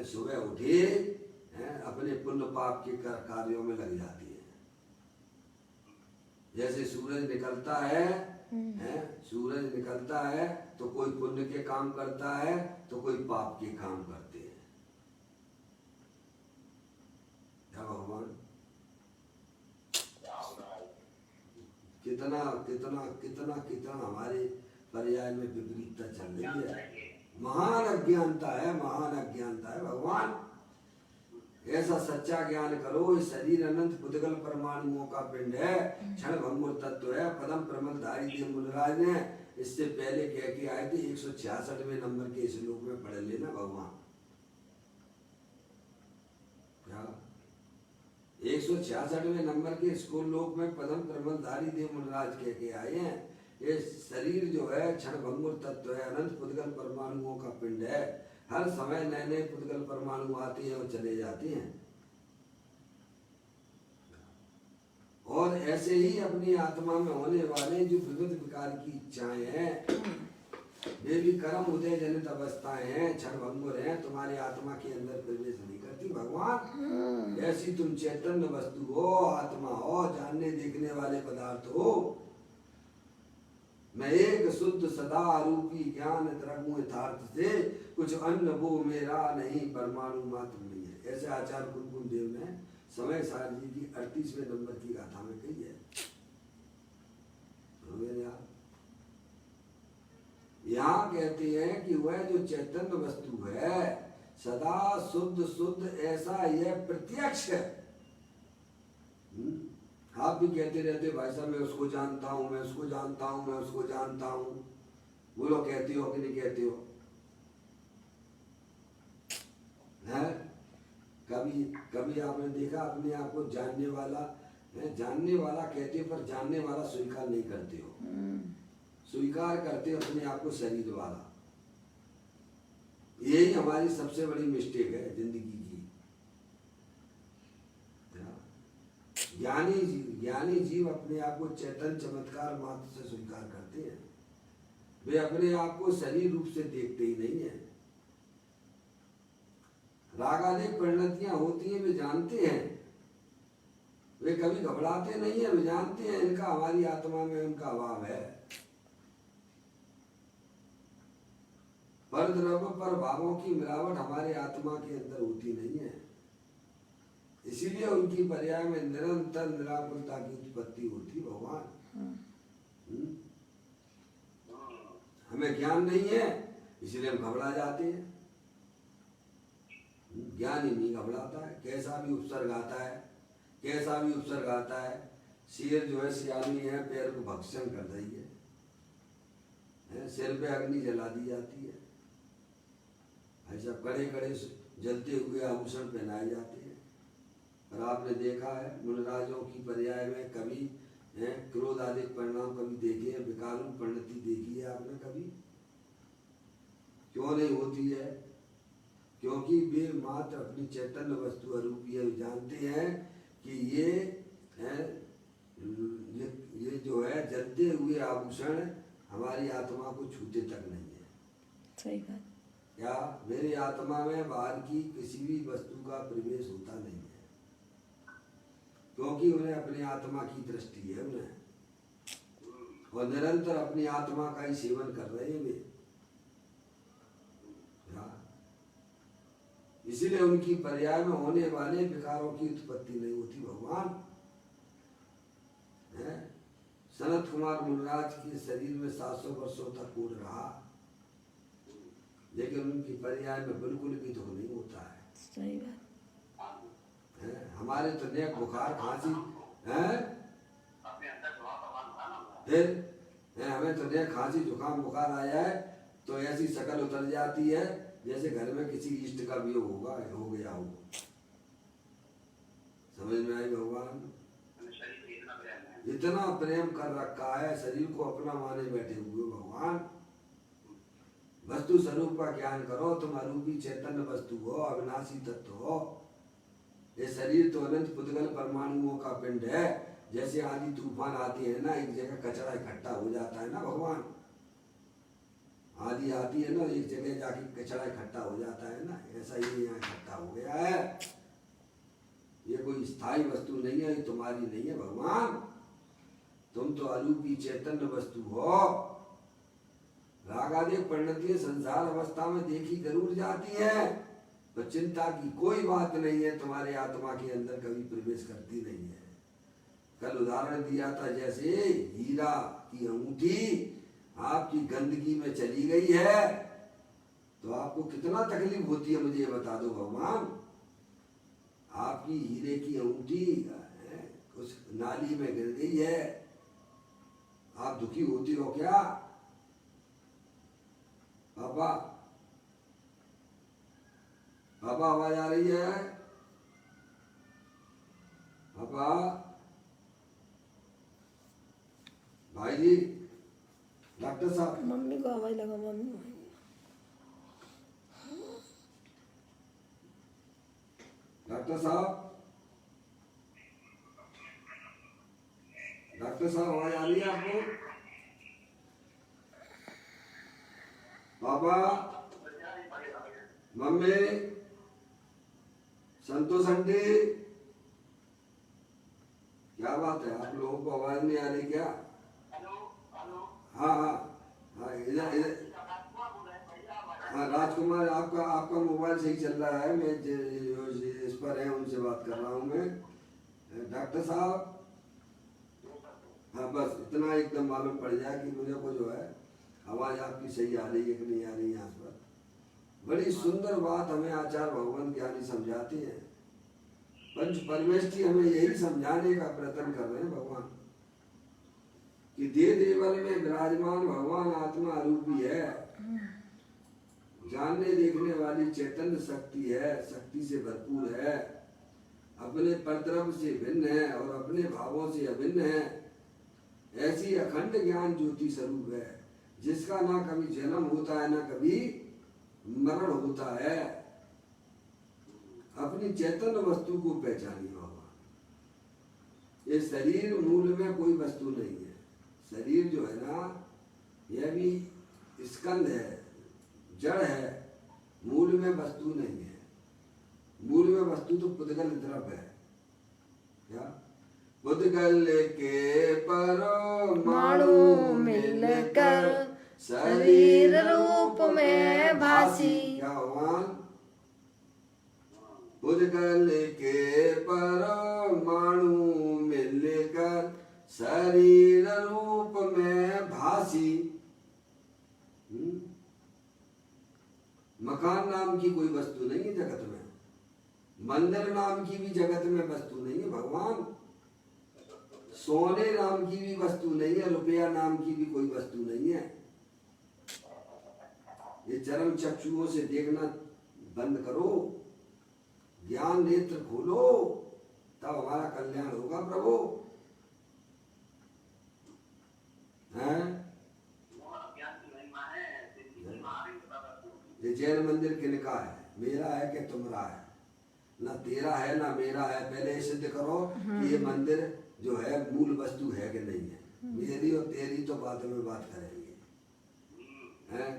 सुबह उठे अपने पुण्य पाप के कार्यों में लग जाती है। जैसे सूरज निकलता है, सूरज निकलता है तो कोई पुण्य के काम करता है तो कोई पाप के काम करते हैं। क्या भगवान कितना कितना कितना कितना हमारे पर्याय में विपरीतता चल रही है। महान अज्ञानता है, महान अज्ञानता है। भगवान ऐसा सच्चा ज्ञान करो। ये शरीर अनंत पुद्गल परमाणुओं का पिंड है, क्षण भंगुर तत्व है। पदम प्रमलधारी देव मुनिराज ने इससे पहले कह के आए थे 166वें नंबर के श्लोक में पढ़ लेना। भगवान क्या 166वें नंबर के श्लोक में पदम प्रमलधारी देव मुनिराज कह के आए हैं, ये शरीर जो है क्षण भंगुर तत्व है, अनंत पुद्गल परमाणुओं का पिंड है। हर समय नए नए पुद्गल परमाणु आते हैं और चले जाते हैं। और ऐसे ही अपनी आत्मा में होने वाले जो विविध प्रकार की इच्छाएं हैं, वे भी कर्म उदय जनित अवस्थाएं हैं, क्षण भंगुर हैं, तुम्हारी आत्मा के अंदर प्रवेश नहीं करती। भगवान ऐसी तुम चैतन्य वस्तु हो, आत्मा हो, जानने देखने वाले पदार्थ हो। मैं एक शुद्ध सदा रूपी ज्ञान द्रव्य यथार्थ से, कुछ अन्न वो मेरा नहीं, परमाणु मात्र नहीं है। ऐसे आचार्य कुलकुल देव ने समय सार जी की 38वें नंबर की गाथा में कही है। यहाँ कहते हैं कि वह जो चैतन्य वस्तु है सदा शुद्ध शुद्ध, ऐसा यह प्रत्यक्ष है। आप भी कहते रहते भाई साहब मैं उसको जानता हूँ, मैं उसको जानता हूँ, मैं उसको जानता हूँ। बोलो कहते हो कि नहीं कहते हो? है कभी कभी आपने देखा अपने आप को जानने वाला है, जानने वाला कहते हो पर जानने वाला स्वीकार नहीं करते हो। स्वीकार करते हो अपने आप को शरीर वाला। यही हमारी सबसे बड़ी मिस्टेक है जिंदगी की। ज्ञानी जीव अपने आप को चैतन्य चमत्कार मात्र से स्वीकार करते हैं। वे अपने आप को शरीर रूप से देखते ही नहीं है। रागानेक परिणतियां होती हैं, वे जानते हैं। वे कभी घबराते नहीं है, वे जानते हैं इनका हमारी आत्मा में उनका अभाव है। पर द्रव्य पर भावों की मिलावट हमारे आत्मा के अंदर होती नहीं है। इसीलिए उनकी पर्याय में निरंतर निराकुलता की उत्पत्ति होती। भगवान हमें ज्ञान नहीं है इसलिए हम घबरा जाते हैं। ज्ञान ही नहीं घबराता है। कैसा भी उपसर्ग आता है, कैसा भी उपसर्ग आता है। शेर जो है सियानी है, पैर को भक्षण कर रही है, सिर पे अग्नि जला दी जाती है, ऐसा कड़े कड़े जलते हुए आभूषण पहनाए जाते हैं। और आपने देखा है मुनिराजों की पर्याय में कभी क्रोध आदि परिणाम कभी देखे हैं, विकारू परिणति देखी है आपने कभी? क्यों नहीं होती है? क्योंकि वे मात्र अपनी चैतन्य वस्तु अरूपी है। जानते हैं कि ये जो है जलते हुए आभूषण हमारी आत्मा को छूते तक नहीं है। सही बात। क्या मेरी आत्मा में बाहर की किसी भी वस्तु का प्रवेश होता नहीं है, क्योंकि उन्हें अपनी आत्मा की दृष्टि है उन्हें, और निरंतर अपनी आत्मा का ही सेवन कर रहे हैं वे। इसीलिए उनकी पर्याय में होने वाले विकारों की उत्पत्ति नहीं होती। भगवान है सनत कुमार मुनिराज के शरीर में 700 वर्षों तक कूद रहा, लेकिन उनकी पर्याय में बिल्कुल भी दुख नहीं होता है। सही बात है। हमारे तो नेक बुखार खांसी है, फिर हमें तो नेक खांसी जुकाम बुखार आया है तो ऐसी शक्ल उतर जाती है जैसे घर में किसी इष्ट का वियोग हो गया हो। समझ में आई? भगवान इतना प्रेम कर रखा है, शरीर को अपना माने बैठे हुए। भगवान वस्तु स्वरूप का ज्ञान करो, तुम अरूपी चैतन्य वस्तु हो, अविनाशी तत्व हो। ये शरीर तो अनंत पुद्गल परमाणुओं का पिंड है, जैसे आंधी तूफान आती है ना, एक जगह कचरा इकट्ठा हो जाता है ना भगवान, आंधी आती है ना, एक जगह जाके कचरा इकट्ठा हो जाता है ना, ऐसा ही यहाँ इकट्ठा हो गया है। ये कोई स्थायी वस्तु नहीं है, ये तुम्हारी नहीं है भगवान, तुम तो अलूपी चैतन्य वस्तु हो। रागादेव परिणति संसार अवस्था में देखी जरूर जाती है, पर चिंता की कोई बात नहीं है, तुम्हारे आत्मा के अंदर कभी प्रवेश करती नहीं है। कल उदाहरण दिया था, जैसे हीरा की अंगूठी आपकी गंदगी में चली गई है तो आपको कितना तकलीफ होती है, मुझे ये बता दो भगवान। आपकी हीरे की अंगूठी उस नाली में गिर गई है, आप दुखी होती हो क्या पापा? पापा आवाज आ रही है पापा? भाई जी, डॉक्टर साहब, मम्मी को आवाज लगा, मम्मी। डॉक्टर साहब, डॉक्टर साहब आवाज आ रही है आपको? पापा, मम्मी, संतोष आंटी, क्या बात है, आप लोगों को आवाज नहीं आ रही क्या? हाँ हाँ हाँ, इधर इधर। हाँ राजकुमार, आपका आपका मोबाइल सही चल रहा है, मैं इस पर है उनसे बात कर रहा हूँ मैं। डॉक्टर साहब, हाँ बस इतना एकदम मालूम पड़ जाए कि मुझे को जो है आवाज आपकी सही आ रही है कि नहीं आ रही है। यहाँ पर बड़ी सुंदर बात हमें आचार्य भगवान ज्ञानी समझाते हैं, पंच परमेष्ठी हमें यही समझाने का प्रयत्न कर रहे हैं भगवान कि देह देवल में विराजमान भगवान आत्मा रूपी है, जानने देखने वाली चैतन्य शक्ति है, शक्ति से भरपूर है, अपने परद्रव्य से भिन्न है और अपने भावों से अभिन्न है। ऐसी अखंड ज्ञान ज्योति स्वरूप है, जिसका ना कभी जन्म होता है ना कभी मरण होता है। अपनी चैतन्य वस्तु को पहचानिए बाबा। ये शरीर मूल में कोई वस्तु नहीं है, शरीर जो है ना यह भी स्कंद है, जड़ है, मूल में वस्तु नहीं है। मूल में वस्तु तो पुद्गल द्रव्य है। क्या? पुद्गल के परमाणु मिलकर शरीर रूप में भासी। क्या भगवान? पुद्गल के परमाणु मिलकर शरीर रूप में भासी। मकान नाम की कोई वस्तु नहीं है जगत में, मंदिर नाम की भी जगत में वस्तु नहीं है भगवान, सोने नाम की भी वस्तु नहीं है, रुपया नाम की भी कोई वस्तु नहीं है। ये चरम चक्षुओं से देखना बंद करो, ज्ञान नेत्र खोलो, तब हमारा कल्याण होगा प्रभु। हैं? ये जैन मंदिर किनका है? मेरा है कि तुम्हारा है? ना तेरा है ना मेरा है। पहले सिद्ध करो कि ये मंदिर जो है मूल वस्तु है कि नहीं है। मेरी और तेरी तो बाद में बात करेंगे। हैं?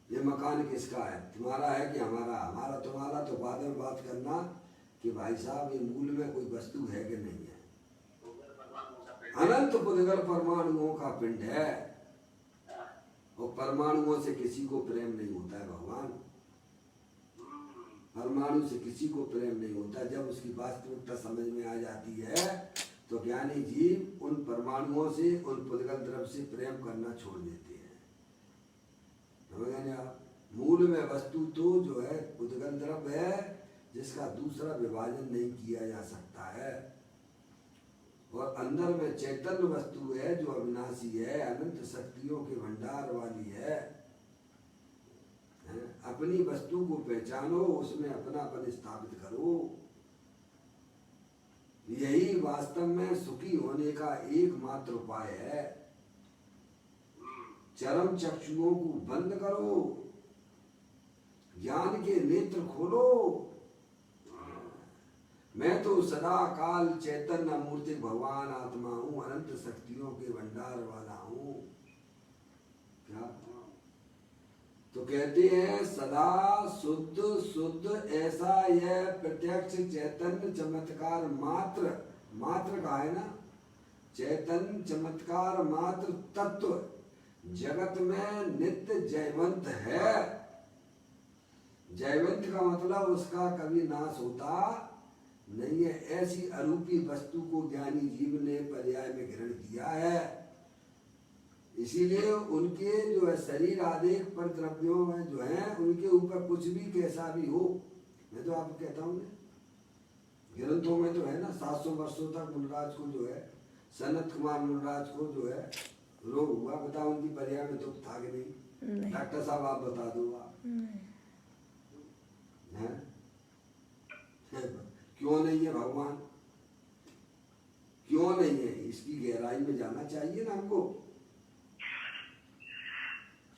ये मकान किसका है? तुम्हारा है कि हमारा? हमारा तुम्हारा तो बाद में बात करना कि भाई साहब ये मूल में कोई वस्तु है कि नहीं है। अनंत पुद्गल परमाणुओं का पिंड है और परमाणुओं से किसी को प्रेम नहीं होता है भगवान। परमाणु से किसी को प्रेम नहीं होता। जब उसकी वास्तविकता समझ में आ जाती है तो ज्ञानी जीव उन परमाणुओं से, उन पुद्गल द्रव्य से प्रेम करना छोड़ देते हैं। समझ आप? मूल में वस्तु तो जो है पुद्गल द्रव्य है, जिसका दूसरा विभाजन नहीं किया जा सकता है, और अंदर में चैतन्य वस्तु है जो अविनाशी है, अनंत शक्तियों के भंडार वाली है। अपनी वस्तु को पहचानो, उसमें अपनापन स्थापित करो। यही वास्तव में सुखी होने का एकमात्र उपाय है। चरम चक्षुओं को बंद करो, ज्ञान के नेत्र खोलो, मैं तो सदा काल चैतन्य मूर्ति भगवान आत्मा हूँ, अनंत शक्तियों के भंडार वाला हूँ। क्या तो कहते हैं सदा शुद्ध शुद्ध ऐसा यह प्रत्यक्ष चैतन्य चमत्कार मात्र, मात्र का है ना, चैतन्य चमत्कार मात्र तत्व जगत में नित्य जयवंत है। जयवंत का मतलब उसका कभी नाश होता नहीं है। ऐसी अरूपी वस्तु को ज्ञानी जीव ने पर्याय में ग्रहण किया है। इसीलिए उनके जो है शरीर आदि पर द्रव्यों में जो है उनके ऊपर कुछ भी कैसा भी हो, मैं तो आपको कहता हूँ ग्रंथों में तो है ना 700 वर्षों तक मुनराज को जो है सनत कुमार मुनराज को जो है रोग हुआ। बताओ उनकी पर्याय में दुख था कि नहीं? डॉक्टर साहब आप बता दो आप। क्यों नहीं है भगवान? क्यों नहीं है? इसकी गहराई में जाना चाहिए ना हमको।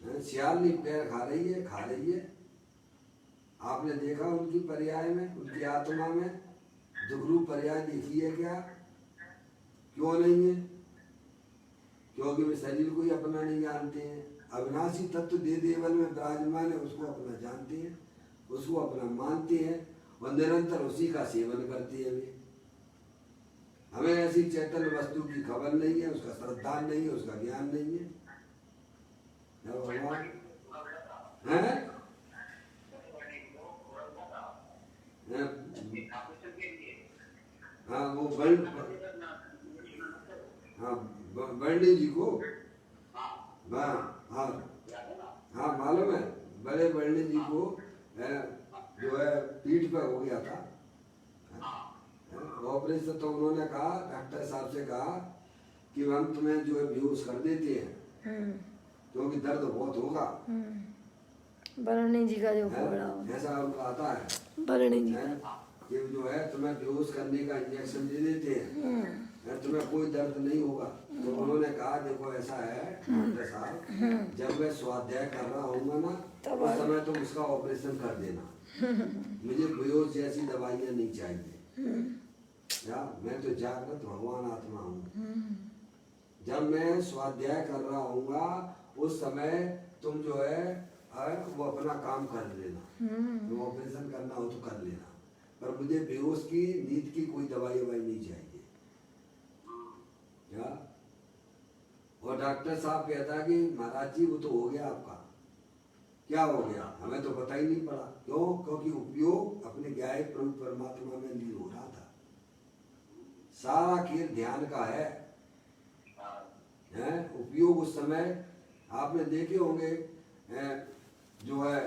सियालनी पैर खा रही है, खा रही है। आपने देखा उनकी पर्याय में, उनकी आत्मा में दुखरूप पर्याय देखी है क्या? क्यों नहीं है? क्योंकि वे शरीर को ही अपना नहीं जानते हैं। अविनाशी तत्व दे देवल में विराजमान है, उसको अपना जानते हैं, उसको अपना मानते हैं और निरंतर उसी का सेवन करते हैं वे। हमें ऐसी चैतन्य वस्तु की खबर नहीं है, उसका श्रद्धा नहीं है, उसका ज्ञान नहीं है। भगवान है हाँ वो बर्णी जी को हाँ हाँ हाँ मालूम है। बड़े बर्णी जी को जो है पीठ पर हो गया था ऑपरेशन, तो उन्होंने कहा, डॉक्टर साहब से कहा कि हम तुम्हें जो है बेहोश कर देते हैं क्योंकि दर्द बहुत होगा। बरणी जी का जो पकड़ा ऐसा उनको आता है बरणी जी कि जो है तुम्हें बेहोश करने का इंजेक्शन दे देते हैं, तुम्हें कोई दर्द नहीं होगा। तो उन्होंने कहा देखो ऐसा है डॉक्टर साहब, जब मैं स्वाध्याय कर रहा हूँगा ना उस समय तुम उसका ऑपरेशन कर देना, मुझे बेहोश जैसी दवाइयाँ नहीं चाहिए। या मैं तो जागृत भगवान आत्मा हूँ। जब मैं स्वाध्याय कर रहा हूँगा उस समय तुम जो है वो अपना काम कर लेना, तुम ऑपरेशन करना हो तो कर लेना, पर मुझे बेहोश की नींद की कोई दवाई ववाई नहीं चाहिए। क्या? और डॉक्टर साहब कहता कि महाराज जी वो तो हो गया आपका। क्या हो गया? हमें तो पता ही नहीं पड़ा। क्यों? क्योंकि उपयोग अपने ज्ञाय प्रभु परमात्मा में लीन हो रहा था। सारा खेल ध्यान का है। उपयोग उस समय आपने देखे होंगे जो है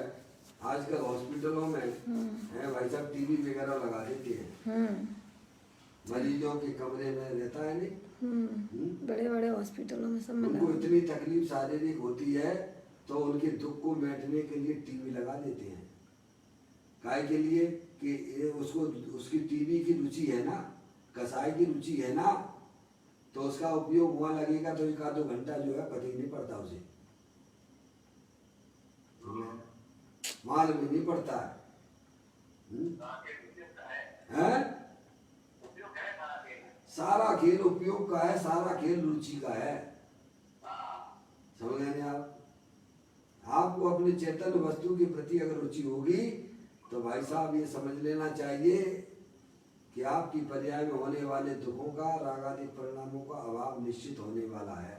आजकल हॉस्पिटलों में भाई साहब टीवी वगैरह लगा देते हैं, मरीजों के कमरे में रहता है नहीं। बड़े बड़े हॉस्पिटलों में सब में उनको इतनी तकलीफ शारीरिक होती है तो उनके दुख को मिटाने के लिए टीवी लगा देते हैं। काय के लिए कि उसको उसकी टीवी की रुचि है ना, कसाई की रुचि है ना, तो उसका उपयोग वहां लगेगा तो 1-2 घंटा जो है पता ही नहीं पड़ता उसे, मालूम ही नहीं पड़ता है। सारा खेल उपयोग का है, सारा खेल रुचि का है। समझ गए आप? आपको अपने चैतन्य वस्तु के प्रति अगर रुचि होगी तो भाई साहब ये समझ लेना चाहिए कि आपकी पर्याय में होने वाले दुखों का, रागादिक परिणामों का अभाव निश्चित होने वाला है।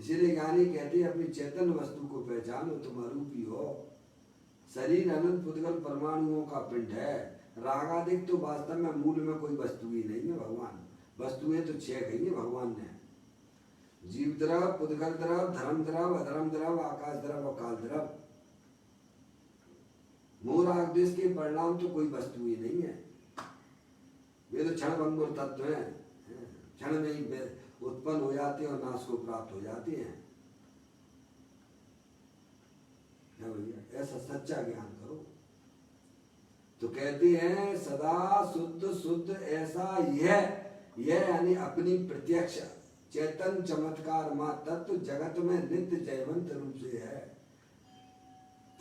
इसीलिए ज्ञानी कहते हैं अपनी चैतन्य वस्तु को पहचानो, तुम अरूपी हो। शरीर अनंत पुद्गल परमाणुओं का पिंड है। रागादिक तो वास्तव में मूल में कोई वस्तु ही नहीं है भगवान। वस्तुएं तो 6 कही है भगवान ने, जीव द्रव, पुद्गल द्रव, धर्म द्रव, अधर्म द्रव, आकाश द्रव और काल द्रव। मोह राग द्वेष के परिणाम तो कोई वस्तु ही नहीं है। वे तो क्षण भंगुर तत्व हैं, क्षण में ही उत्पन्न हो जाते हैं और नाश को प्राप्त हो जाते हैं। क्या भैया? ऐसा सच्चा ज्ञान करो। तो कहते हैं सदा शुद्ध शुद्ध ऐसा यह यानी अपनी प्रत्यक्ष चैतन्य चमत्कार मां तत्व जगत में नित्य जयवंत रूप से है।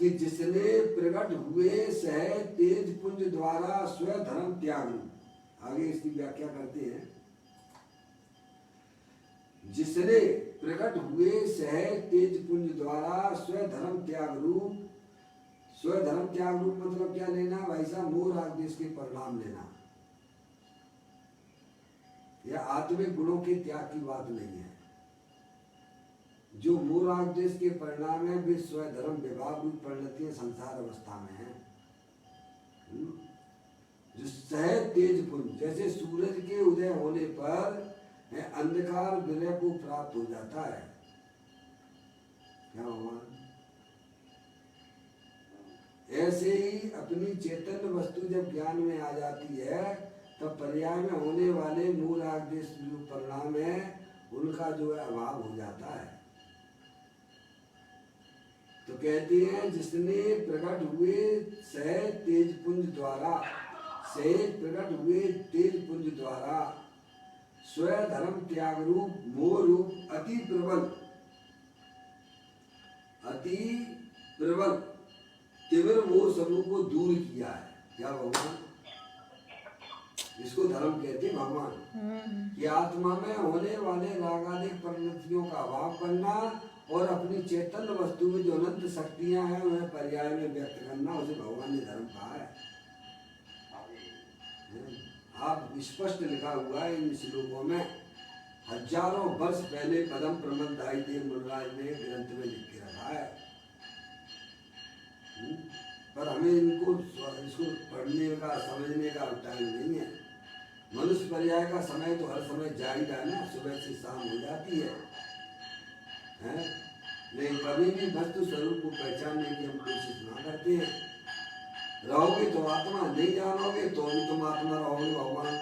कि जिसने प्रकट हुए सह तेज पुंज द्वारा स्वधर्म त्याग। आगे इसकी व्याख्या करते हैं। जिसने प्रकट हुए सह तेज पुंज द्वारा स्वधर्म त्याग रूप। स्वधर्म त्याग रूप मतलब क्या लेना भाई साहब? मोह राग देश के परिणाम लेना। यह आत्मिक गुणों के त्याग की बात नहीं है। जो मोह राग देश के परिणाम है वे स्वधर्म विभाग रूप परिणति संसार अवस्था में है। जो सह तेज पुंज, जैसे सूरज के उदय होने पर अंधकार विलय को प्राप्त हो जाता है। क्या भगवान? ऐसे ही अपनी चैतन्य वस्तु जब ज्ञान में आ जाती है तब पर्याय में होने वाले मूल आदेश जो परिणाम है उनका जो है अभाव हो जाता है। तो कहते हैं जिसने प्रकट हुए सह तेज पुंज द्वारा, सह प्रकट हुए तेज पुंज द्वारा स्वधर्म त्याग रूप मोह रूप अति प्रबल तीव्र मोह समूह को दूर किया है। क्या भगवान? इसको धर्म कहते हैं भगवान। कि आत्मा में होने वाले रागादिक परिणतियों का अभाव करना और अपनी चैतन्य वस्तु में जो अनंत शक्तियां हैं उन्हें पर्याय में व्यक्त करना, उसे भगवान ने धर्म कहा है। आप स्पष्ट लिखा हुआ है इन श्लोकों में। हजारों वर्ष पहले पदम प्रमद दाई देव मुनराज ने ग्रंथ में लिख के रखा है। पर हमें इसको पढ़ने का समझने का टाइम नहीं है। मनुष्य पर्याय का समय तो हर समय जारी है ना, सुबह से शाम हो जाती है? लेकिन कभी भी वस्तु स्वरूप को पहचानने की हम कोशिश ना करते हैं। रहोगे तो आत्मा, नहीं जानोगे तो भी तुम आत्मा रहोगे भगवान।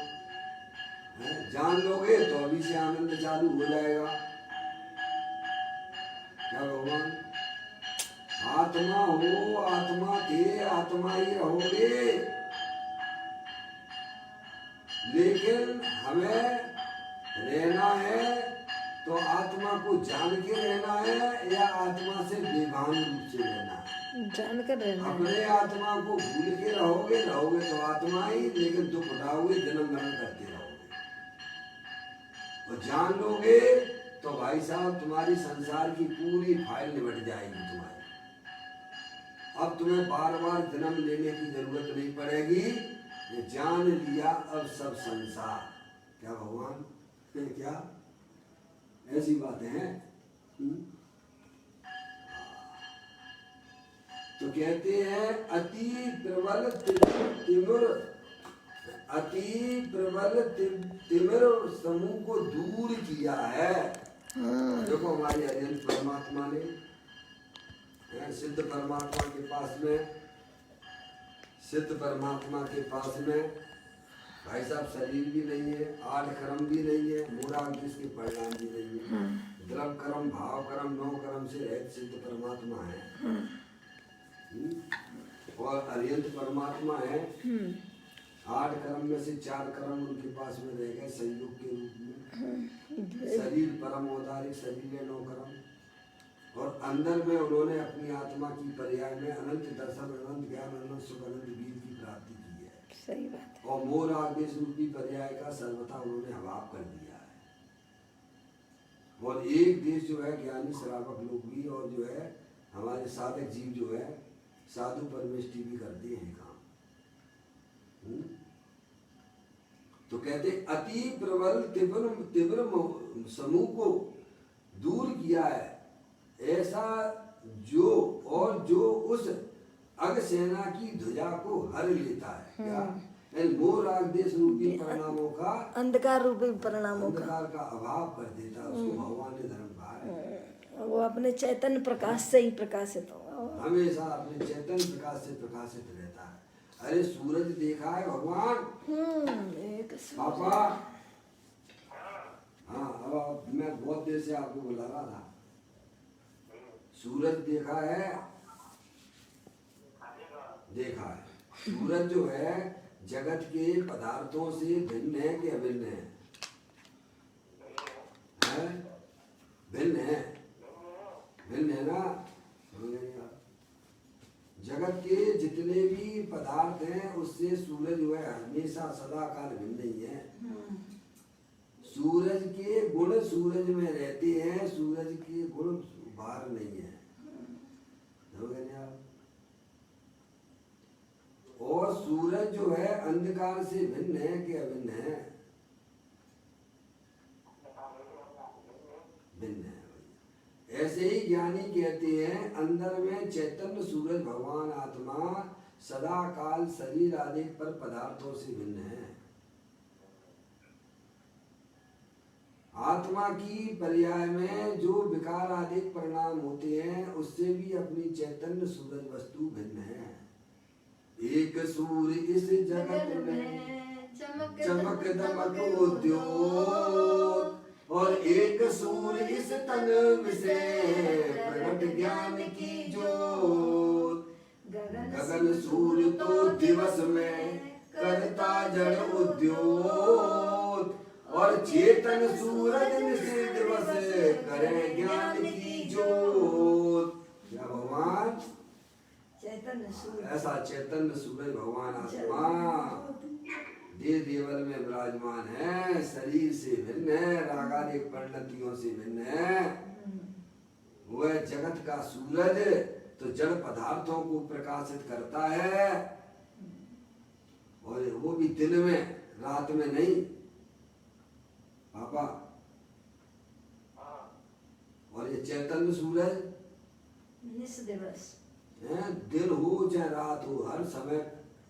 जान लोगे तो अभी से आनंद चालू हो जाएगा। क्या भगवान? आत्मा हो, आत्मा थे, आत्मा ही रहोगे। लेकिन हमें रहना है तो आत्मा को जान के रहना है या आत्मा से बेभान रूप से रहना है? जान कर रहना। अपने आत्मा को भूल के रहोगे तो आत्मा ही, लेकिन दुख उठाओगे, जन्म मरण करते रहोगे। और जान लोगे तो भाई साहब तुम्हारी संसार की पूरी फाइल निबट जाएगी तुम्हारी। अब तुम्हें बार बार जन्म लेने की जरूरत नहीं पड़ेगी। ये जान लिया अब सब संसार। क्या भगवान? क्या ऐसी बातें हैं? तो कहते हैं अति प्रबल तिमिर समूह को दूर किया है। देखो हमारे अरिहंत परमात्मा ने सिद्ध परमात्मा के पास में भाई साहब शरीर भी नहीं है, 8 कर्म भी नहीं है, मूढ़ाग के परिणाम भी नहीं है। द्रव कर्म, भाव कर्म, 9 कर्म से रहित सिद्ध परमात्मा है। और अरिहंत परमात्मा है। 8 कर्म में से 4 कर्म उनके पास में रह गए संयोग के रूप में। शरीर परम औदारिक शरीर है, 9 कर्म। और अंदर में उन्होंने अपनी आत्मा की पर्याय में अनंत दर्शन, अनंत ज्ञान, अनंत सुख, अनंत वीर की प्राप्ति की है। सही बात। और मोह आदेश रूपी पर्याय का सर्वथा उन्होंने अभाव कर दिया है। और एक देश जो है ज्ञानी श्रावक लोग भी और जो है हमारे साधक जीव जो है साधु परमेष्टि भी करते हैं काम। तो कहते अति प्रबल तीव्र समूह को दूर किया है ऐसा जो उस अगसेना की ध्वजा को हर लेता है। क्या? मोह राग देश रूपी परिणामों का, अंधकार रूपी परिणामों का अभाव कर देता है। उसको भगवान ने धर्म कहा है। वो अपने चैतन्य प्रकाश से ही प्रकाशित हो, हमेशा अपने चैतन्य प्रकाश से प्रकाशित रहता है। अरे सूरज देखा है भगवान? पापा हाँ, अब मैं बहुत देर से आपको बुला रहा था। सूरज देखा है? देखा है। सूरज जो है जगत के पदार्थों से भिन्न है कि अभिन्न है? भिन्न है। भिन्न है ना? जगत के जितने भी पदार्थ हैं उससे सूरज जो है हमेशा सदा काल भिन्न नहीं है। सूरज के गुण सूरज में रहते हैं, सूरज के गुण बाहर नहीं है। समझ गए आप? और सूरज जो है अंधकार से भिन्न है कि अभिन्न है? भिन्न है। ऐसे ही ज्ञानी कहते हैं अंदर में चैतन्य सूरज भगवान आत्मा सदा काल शरीर आदि पर पदार्थों से भिन्न है। आत्मा की पर्याय में जो विकार आदि परिणाम होते हैं उससे भी अपनी चैतन्य सूरज वस्तु भिन्न है। एक सूर्य इस जगत में चमक दमक उद्योग, और एक सूर्य इस तन से प्रकट ज्ञान की ज्योत। गगन सूर्य तो दिवस में करता जड़ उद्योग, और चेतन सूरज निशि दिवस करे ज्ञान की ज्योत। क्या भगवान चैतन्य सूरज, ऐसा चैतन्य सूरज भगवान आत्मा देह देवल में विराजमान है, शरीर से भिन्न है, रागादिक परिणतियों से भिन्न है। वह जगत का सूरज तो जड़ पदार्थों को प्रकाशित करता है, और वो भी दिन में, रात में नहीं पापा। और ये चैतन्य सूरज निस्दिवस है, दिन हो चाहे रात हो, हर समय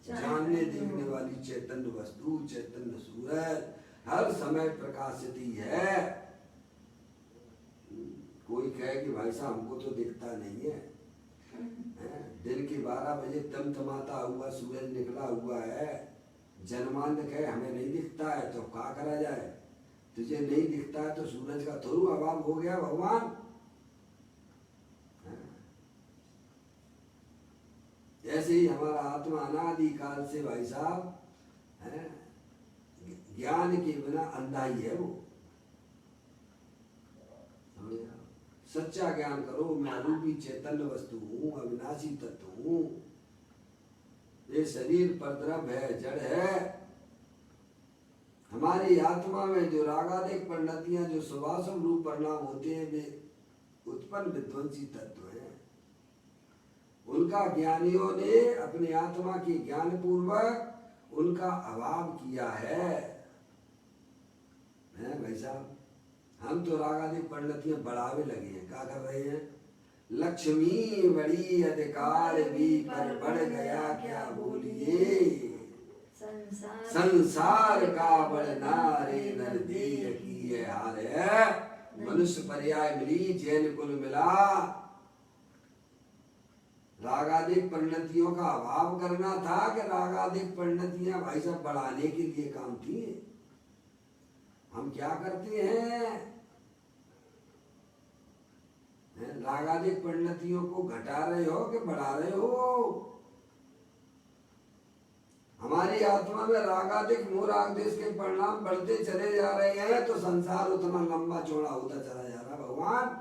जानने देखने वाली चैतन्य वस्तु, चैतन्य सूरज हर समय प्रकाशित ही है। कोई कहे कि भाई साहब हमको तो दिखता नहीं है, दिन के 12 बजे तमतमाता हुआ सूरज निकला हुआ है, जन्मांध कहे हमें नहीं दिखता है, तो क्या करा जाए? तुझे नहीं दिखता है तो सूरज का थोड़ू अभाव हो गया भगवान? ऐसे ही हमारा आत्मा अनादि काल से भाई साहब है, ज्ञान के बिना अंधा ही है वो। सच्चा ज्ञान करो, मैं अरूपी चैतन्य वस्तु हूँ, अविनाशी तत्व हूँ। ये शरीर परद्रव है, जड़ है। हमारी आत्मा में जो रागादिक परिणतियां, जो सुभाषम रूप परिणाम होते हैं, वे उत्पन्न विध्वंसी तत्व हैं। उनका ज्ञानियों ने अपनी आत्मा के ज्ञान पूर्वक उनका अभाव किया है भाई साहब। हम तो रागादिक परिणतियां बढ़ावे लगे हैं। क्या कर रहे हैं? लक्ष्मी बड़ी अधिकार भी पर बढ़ गया क्या बोलिए, संसार का बढ़ना रे नरदेह की ये हाल है। मनुष्य पर्याय मिली, जैन कुल मिला, रागादिक परिणतियों का अभाव करना था कि रागादिक परिणतियां भाई साहब बढ़ाने के लिए काम थी। हम क्या करते हैं? रागादिक परिणतियों को घटा रहे हो कि बढ़ा रहे हो? हमारी आत्मा में रागादिक मोहराग देश के परिणाम बढ़ते चले जा रहे हैं, तो संसार उतना लंबा चौड़ा होता चला जा रहा। भगवान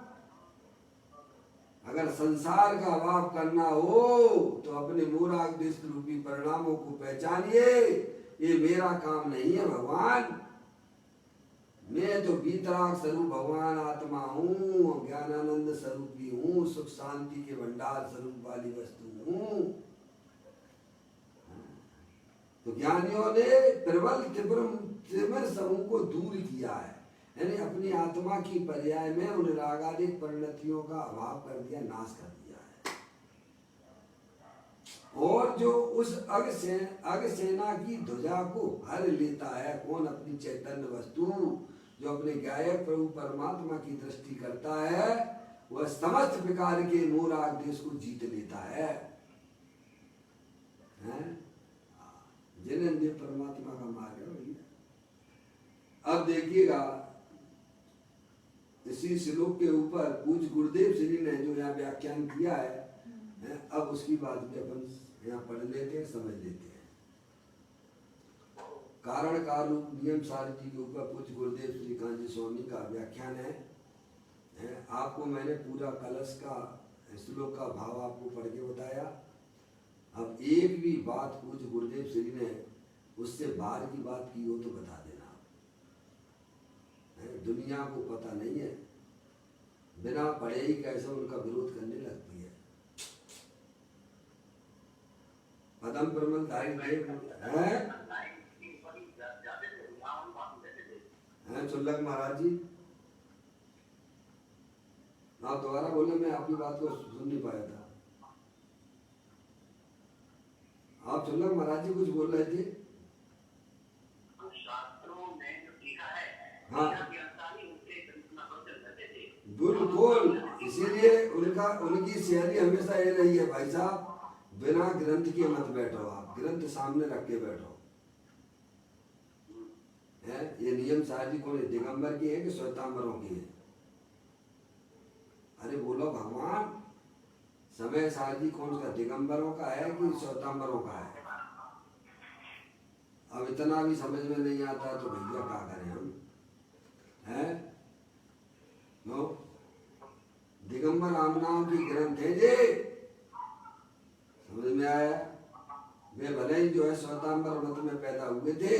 अगर संसार का अभाव करना हो तो अपने मोहराग देश रूपी परिणामों को पहचानिए। ये मेरा काम नहीं है भगवान। मैं तो वीतराग स्वरूप भगवान आत्मा हूँ, ज्ञानानंद स्वरूपी हूँ, सुख शांति के भंडार स्वरूप वाली वस्तु हूँ। तो ज्ञानियों ने प्रबल त्रिपुर समूह को दूर किया है, यानी अपनी आत्मा की पर्याय में उन रागादिक परिणतियों का अभाव कर दिया, नाश कर दिया है। और जो उस अग सेना की ध्वजा को हर लेता है, कौन? अपनी चैतन्य वस्तु जो अपने गायक प्रभु परमात्मा की दृष्टि करता है, वह समस्त प्रकार के मोहराग देश को जीत लेता है। जिन्हें परमात्मा का मार्ग है भैया। अब देखिएगा, इसी श्लोक के ऊपर पूज्य गुरुदेव श्री ने जो यहाँ व्याख्यान किया है, अब उसकी बात भी अपन यहाँ पढ़ लेते हैं, समझ लेते हैं। कारण काल नियम सारथी के ऊपर पूज्य गुरुदेव श्री कांजी स्वामी का व्याख्यान है। आपको मैंने पूरा कलश का श्लोक का भाव आपको पढ़ के बताया। अब एक भी बात पूज्य गुरुदेव श्री ने उससे बाहर की बात की हो तो बता देना आप। दुनिया को पता नहीं है, बिना पढ़े ही कैसे उनका विरोध करने लगती है। पदम प्रमलधारी देव हैं चुल्लक महाराज जी। आप दोबारा बोले, मैं आपकी बात को सुन नहीं पाया था। आप चुल्लक महाराज जी कुछ बोल रहे थे। शास्त्रों में जो लिखा है, हाँ बिल्कुल, इसीलिए उनकी शैली हमेशा ये रही है भाई साहब, बिना ग्रंथ के मत बैठो, आप ग्रंथ सामने रख के बैठो। है ये नियम साहब जी कौन है, दिगंबर की है कि श्वेतांबरों की है? अरे बोलो भगवान, समय साहब जी कौन सा, दिगंबरों का है कि श्वेतांबरों का है? अब इतना भी समझ में नहीं आता तो भैया क्या करें हम, हैं? नो दिगंबर राम नाम की ग्रंथ है जे, समझ में आया? वे भले ही जो है श्वेतांबर मत में पैदा हुए थे,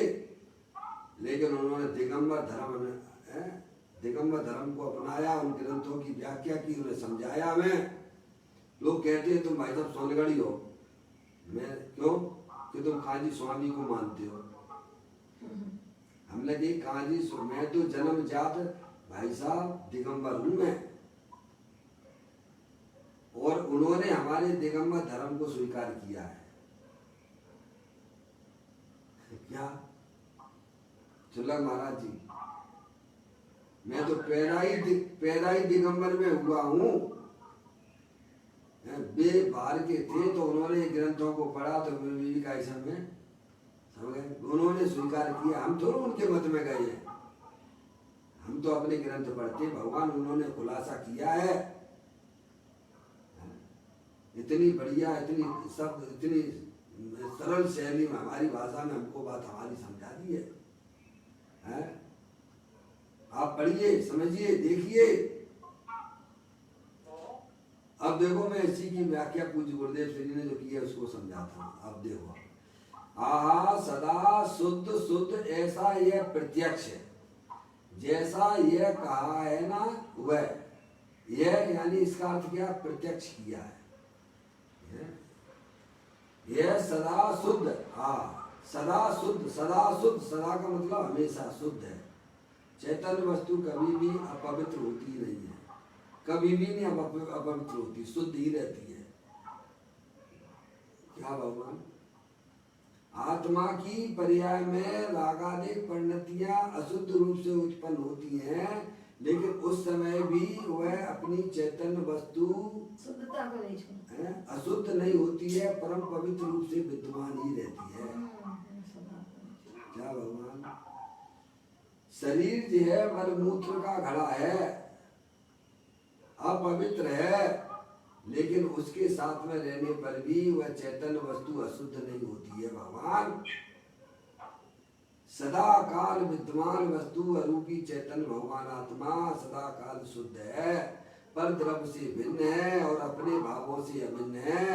लेकिन उन्होंने दिगंबर धर्म को अपनाया, उन ग्रंथों की व्याख्या की, उन्हें समझाया हमें। लोग कहते हैं तुम भाई साहब सोनगढ़ी हो, मैं क्यों कि तुम काजी स्वामी को मानते हो। हमने कही काजी, मैं तो जन्म जात भाई साहब दिगंबर हूं मैं, और उन्होंने हमारे दिगंबर धर्म को स्वीकार किया है। क्या चुल्लक महाराज जी, मैं तो पैदा ही दिगंबर में हुआ हूं। वे बाहर के थे तो उन्होंने ग्रंथों को पढ़ा तो बीवी का ऐसा में समझ गए, उन्होंने स्वीकार किया। हम थोड़ा उनके मत में गए हैं, हम तो अपने ग्रंथ पढ़ते। भगवान उन्होंने खुलासा किया है, इतनी बढ़िया, इतनी सब, इतनी सरल शैली में हमारी भाषा में हमको बात हमारी समझा दी है। आप पढ़िए, समझिए, देखिए। अब देखो मैं इसी की व्याख्या पूज्य गुरुदेव श्री ने जो की है उसको समझाता हूं। अब देखो, आहा सदा शुद्ध शुद्ध ऐसा यह प्रत्यक्ष है, जैसा यह कहा है ना वह, यह यानी इसका अर्थ क्या, प्रत्यक्ष किया है। यह सदा शुद्ध, सदा शुद्ध, सदा शुद्ध, सदा का मतलब हमेशा शुद्ध है। चैतन्य वस्तु कभी भी अपवित्र होती नहीं है, कभी भी नहीं अपवित्र होती, शुद्ध ही रहती है। क्या भगवान, आत्मा की पर्याय में रागादिक परिणतियां अशुद्ध रूप से उत्पन्न होती हैं, लेकिन उस समय भी वह अपनी चैतन्य वस्तु शुद्धता को नहीं छोड़ती, अशुद्ध नहीं होती है, परम पवित्र रूप से विद्यमान ही रहती है। क्या भगवान, शरीर जो है मलमूत्र का घड़ा है, अपवित्र है, लेकिन उसके साथ में रहने पर भी वह चैतन्य वस्तु अशुद्ध नहीं होती है। भगवान सदा काल विद्यमान वस्तु अरूपी चैतन्य भगवान आत्मा सदा काल शुद्ध है, पर द्रव्य से भिन्न है और अपने भावों से अभिन्न है।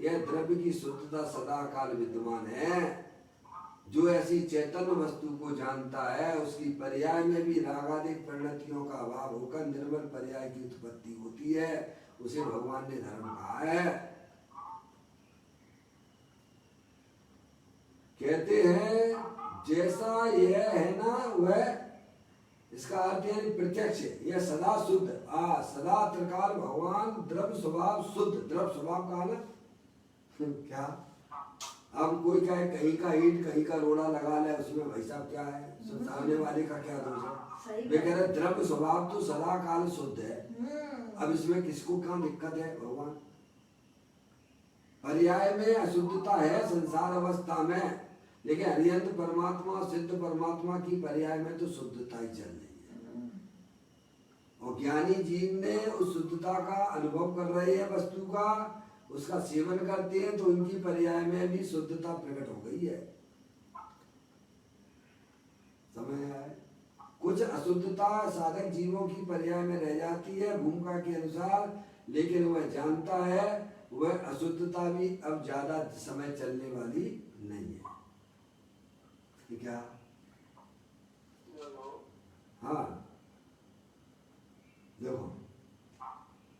यह द्रव्य की शुद्धता सदा काल विद्यमान है। जो ऐसी चैतन्य वस्तु को जानता है, उसकी पर्याय में भी रागादिक परिणतियों का अभाव होकर निर्मल पर्याय की उत्पत्ति होती है। उसे भगवान ने धर्म कहा है। कहते हैं जैसा यह है ना वह, इसका अर्थ है प्रत्यक्ष, यह सदा शुद्ध, सदा त्रिकाल भगवान द्रव्य स्वभाव शुद्ध, द्रव्य स्वभाव का ना क्या। अब कोई कहे कहीं का ईंट कहीं का रोड़ा लगा ले, उसमें भाई साहब क्या है, सामने वाले का क्या दोष है? वे कह रहे द्रव्य स्वभाव तो सदा काल शुद्ध है। अब इसमें किसको क्या दिक्कत है? भगवान पर्याय में अशुद्धता है संसार अवस्था में, लेकिन हरियंत परमात्मा सिद्ध परमात्मा की पर्याय में तो शुद्धता ही चल रही है। और ज्ञानी जीव ने उस शुद्धता का अनुभव कर रहे हैं, वस्तु का उसका सेवन करते हैं, तो उनकी पर्याय में भी शुद्धता प्रकट हो गई है। समझ आया? कुछ अशुद्धता साधक जीवों की पर्याय में रह जाती है भूमिका के अनुसार, लेकिन वह जानता है वह अशुद्धता भी अब ज्यादा समय चलने वाली नहीं है। क्या? हाँ देखो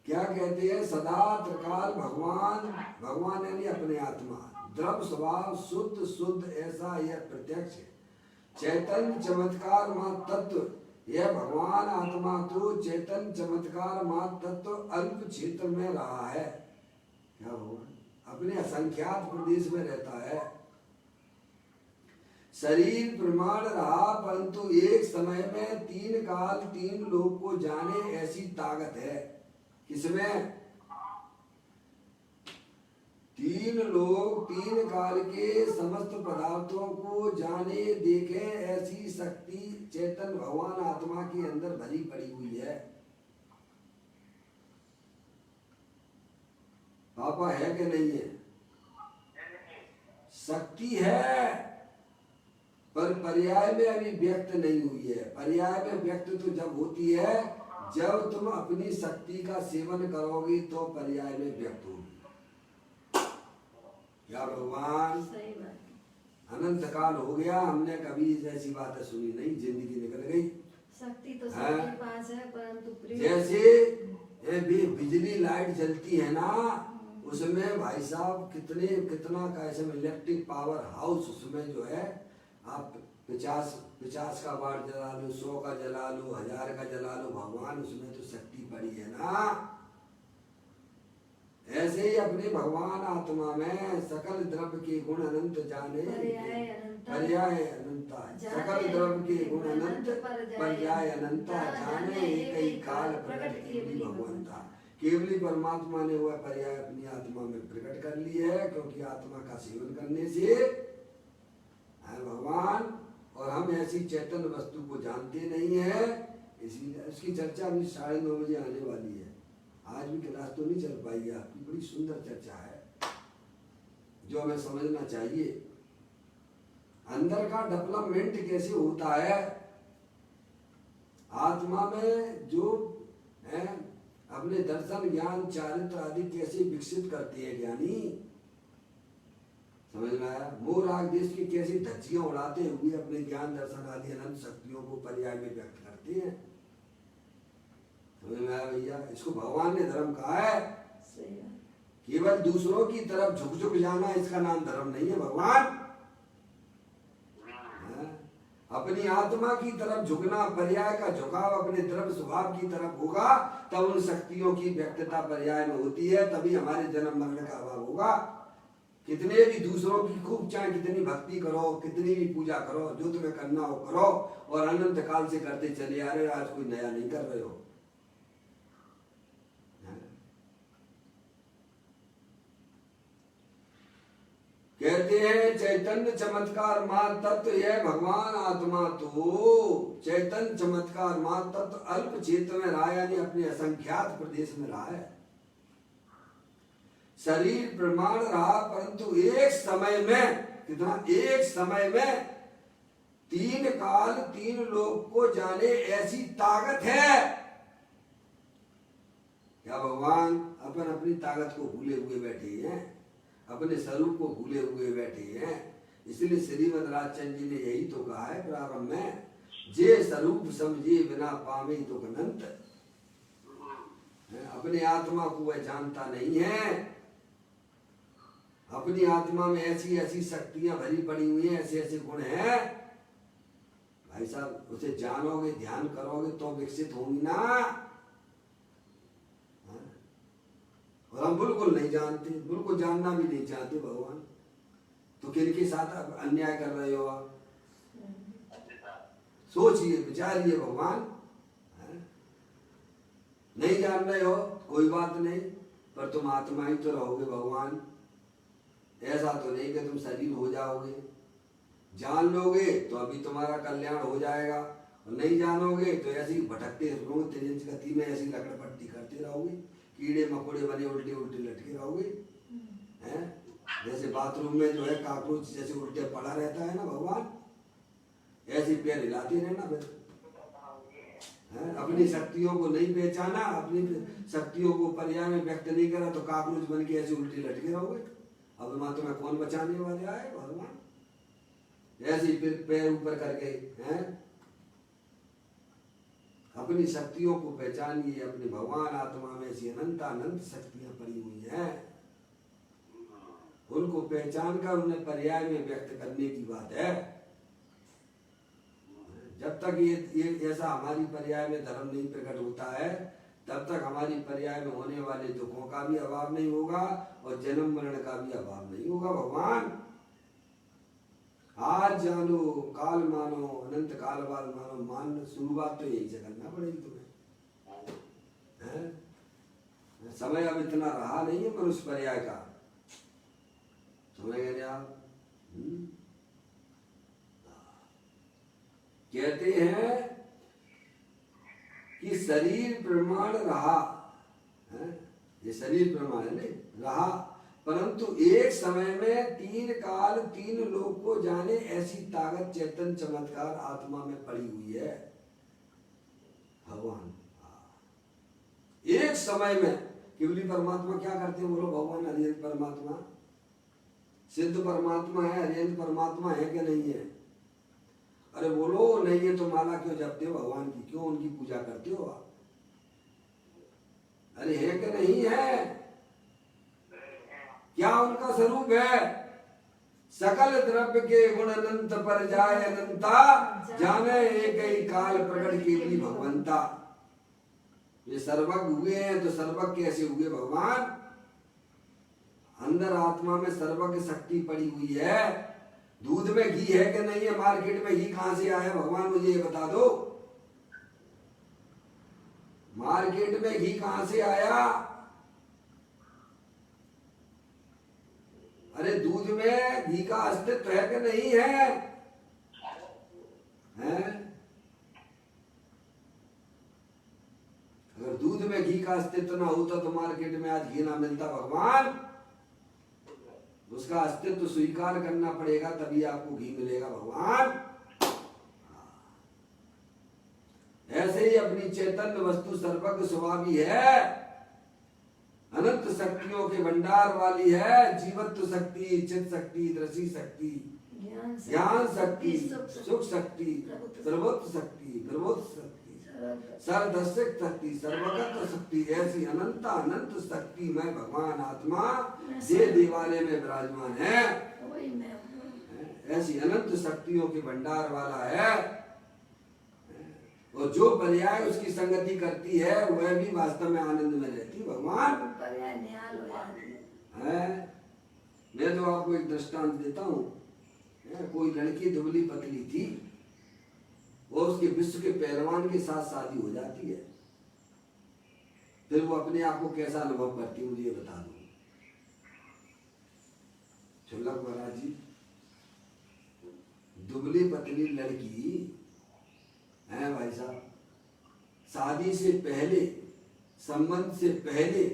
क्या कहते हैं, सदा त्रिकाल भगवान यानी अपने आत्मा, द्रव्य स्वभाव शुद्ध शुद्ध ऐसा यह प्रत्यक्ष है। चैतन्य चमत्कार मात्र तत्व, यह भगवान आत्मा तो चैतन्य चमत्कार मात्र तत्व अल्प क्षेत्र में रहा है। क्या भगवान अपने असंख्यात प्रदेश में रहता है। शरीर प्रमाण रहा परंतु एक समय में तीन काल तीन लोग को जाने ऐसी ताकत है। किसमें? तीन लोग तीन काल के समस्त पदार्थों को जाने देखे ऐसी शक्ति चेतन भगवान आत्मा के अंदर भरी पड़ी हुई है। पापा है कि नहीं है? शक्ति है पर पर्याय में अभी व्यक्त नहीं हुई है। पर्याय में व्यक्त तो जब होती है जब तुम अपनी शक्ति का सेवन करोगी तो पर्याय में व्यक्त होगी। क्या भगवान? सही बात। अनंत काल हो गया, हमने कभी ऐसी बातें सुनी नहीं, जिंदगी निकल गई। शक्ति तो सबके पास है परंतु जैसे बिजली लाइट जलती है ना, उसमें भाई साहब कितना का इसमें इलेक्ट्रिक पावर हाउस, उसमें जो है आप 50 का वाट जला लो, 100 का जला लो, 1000 का जला लो, भगवान उसमें तो शक्ति पड़ी है ना। ऐसे ही अपने भगवान आत्मा में सकल द्रव्य के गुण अनंत जाने, पर्याय अनंता, सकल द्रव्य के गुण अनंत पर्याय अनंता जाने एक ही काल प्रकट केवली भगवंता। केवली परमात्मा ने वह पर्याय अपनी आत्मा में प्रकट कर ली है, क्योंकि आत्मा का सेवन करने से भगवान, और हम ऐसी चैतन्य वस्तु को जानते नहीं है। इसीलिए इसकी चर्चा अभी 9:30 बजे आने वाली है। आज भी क्लास तो नहीं चल पाई है आपकी, बड़ी सुंदर चर्चा है जो हमें समझना चाहिए। अंदर का डेवलपमेंट कैसे होता है, आत्मा में जो है अपने दर्शन ज्ञान चारित्र आदि कैसे विकसित करते हैं ज्ञानी, समझ में आया? मोर आग देश की कैसी धज्जियां उड़ाते हुए अपने ज्ञान दर्शन आदि अनंत शक्तियों को पर्याय में व्यक्त करते हैं। समझ में आया भैया? इसको भगवान ने धर्म कहा है। केवल दूसरों की तरफ झुक जाना इसका नाम धर्म नहीं है भगवान। अपनी आत्मा की तरफ झुकना, पर्याय का झुकाव अपने द्रव्य स्वभाव की तरफ होगा तब उन शक्तियों की व्यक्तता पर्याय में होती है, तभी हमारे जन्म मरण का अभाव होगा। कितने भी दूसरों की खूब चाहे कितनी भक्ति करो, कितनी भी पूजा करो, जो तुम्हें करना हो करो, और अनंत काल से करते चले आ रहे हो, आज कोई नया नहीं कर रहे हो। कहते हैं चैतन्य चमत्कार मात्र तत्व, यह भगवान आत्मा तो चैतन्य चमत्कार मात्र तत्व अल्प क्षेत्र में रहा, यानी अपने असंख्यात प्रदेश में रहा है। शरीर प्रमाण रहा परंतु एक समय में, कितना? एक समय में तीन काल तीन लोग को जाने ऐसी ताकत है। क्या भगवान अपन अपनी ताकत को भूले हुए बैठे हैं, अपने स्वरूप को भूले हुए बैठे हैं। इसलिए श्रीमद राजचंद्र जी ने यही तो कहा है प्रारंभ में, जे स्वरूप समझे बिना पावे तो अनंत। अपने आत्मा को वह जानता नहीं है। अपनी आत्मा में ऐसी ऐसी शक्तियां भरी पड़ी हुई हैं, ऐसे ऐसे गुण हैं भाई साहब, उसे जानोगे ध्यान करोगे तो विकसित होंगी ना। और हम बिल्कुल नहीं जानते, बिल्कुल जानना भी नहीं चाहते भगवान, तो किनके साथ अन्याय कर रहे हो आप? सोचिए विचारिए भगवान। नहीं जान रहे हो कोई बात नहीं, पर तुम आत्मा ही तो रहोगे भगवान। ऐसा तो नहीं कि तुम शरीर हो जाओगे। जान लोगे तो अभी तुम्हारा कल्याण हो जाएगा, और नहीं जानोगे तो ऐसे ही भटकते रहोगे, तेज गति में ऐसी लकड़पट्टी करते रहोगे, कीड़े मकोड़े बने उल्टे उल्टे लटके रहोगे। हैं जैसे बाथरूम में जो है काकरोच जैसे उल्टे पड़ा रहता है ना भगवान, ऐसे पैर हिलाते रहना फिर। अपनी शक्तियों को नहीं पहचाना, अपनी शक्तियों को पर्याय में व्यक्त नहीं करा तो काकरोच बन के ऐसे उल्टे लटके रहोगे। अब मां तुम्हें कौन बचाने वाले आए? भगवान। ऐसे ही फिर पैर ऊपर करके हैं, अपनी शक्तियों को पहचानिए। अपने भगवान आत्मा में ऐसी अनंत अनंत शक्तियां पड़ी हुई हैं, उनको पहचान कर उन्हें पर्याय में व्यक्त करने की बात है। जब तक ये ऐसा हमारी पर्याय में धर्म नहीं प्रकट होता है, तब तक हमारी पर्याय में होने वाले दुखों का भी अभाव नहीं होगा और जन्म मरण का भी अभाव नहीं होगा। भगवान आज जानो, काल मानो, अनंत काल बाद मानो, मान शुरुआत तो यही से करना पड़ेगी तुम्हें, है? समय अब इतना रहा नहीं है मनुष्य पर्याय का, समझ गए आप? कहते हैं कि शरीर प्रमाण रहा है, ये शरीर प्रमाण है नहीं रहा, परंतु एक समय में 3 काल 3 लोक को जाने ऐसी ताकत चैतन्य चमत्कार आत्मा में पड़ी हुई है। भगवान एक समय में केवली परमात्मा क्या करते हैं? बोलो भगवान अरिहंत परमात्मा, सिद्ध परमात्मा है, अरिहंत परमात्मा है कि नहीं है? अरे बोलो नहीं है तो माला क्यों जपते हो भगवान की, क्यों उनकी पूजा करते हो आप? अरे है कि नहीं है? क्या उनका स्वरूप है? सकल द्रव्य के गुण अनंत पर जाए अनंता, जाने एक ही काल प्रकट केवली भगवंता। ये सर्वज्ञ हुए हैं तो सर्वज्ञ कैसे हुए भगवान? अंदर आत्मा में सर्वज्ञ शक्ति पड़ी हुई है। दूध में घी है कि नहीं है? मार्केट में घी कहां से आया भगवान, मुझे ये बता दो। मार्केट में घी कहां से आया? अरे दूध में घी का अस्तित्व है कि नहीं है? हैं? अगर दूध में घी का अस्तित्व ना होता तो मार्केट में आज घी ना मिलता। भगवान उसका अस्तित्व स्वीकार करना पड़ेगा तभी आपको घी मिलेगा। भगवान ऐसे ही अपनी चैतन्य वस्तु सर्वज्ञ स्वभावी है, अनंत शक्तियों के भंडार वाली है। जीवत्व शक्ति, चित शक्ति, दृष्टि शक्ति, ज्ञान शक्ति, सुख शक्ति, प्रभुत्व शक्ति, प्रबोध शक्ति, सर्वदर्शक शक्ति, सर्वगत शक्ति, ऐसी अनंत अनंत शक्ति में भगवान आत्मा जे देवालय में विराजमान है। ऐसी अनंत शक्तियों के भंडार वाला है और जो पर्याय उसकी संगति करती है वह भी वास्तव में आनंद में रहती। भगवान है। मैं तो आपको एक दृष्टांत देता हूँ। कोई लड़की दुबली पतली थी और उसके विश्व के पहलवान के साथ शादी हो जाती है, फिर वो अपने आप को कैसा अनुभव करती है मुझे ये बता दो। छुल्लक महाराज जी, दुबली पतली लड़की है भाई साहब, शादी से पहले, संबंध से पहले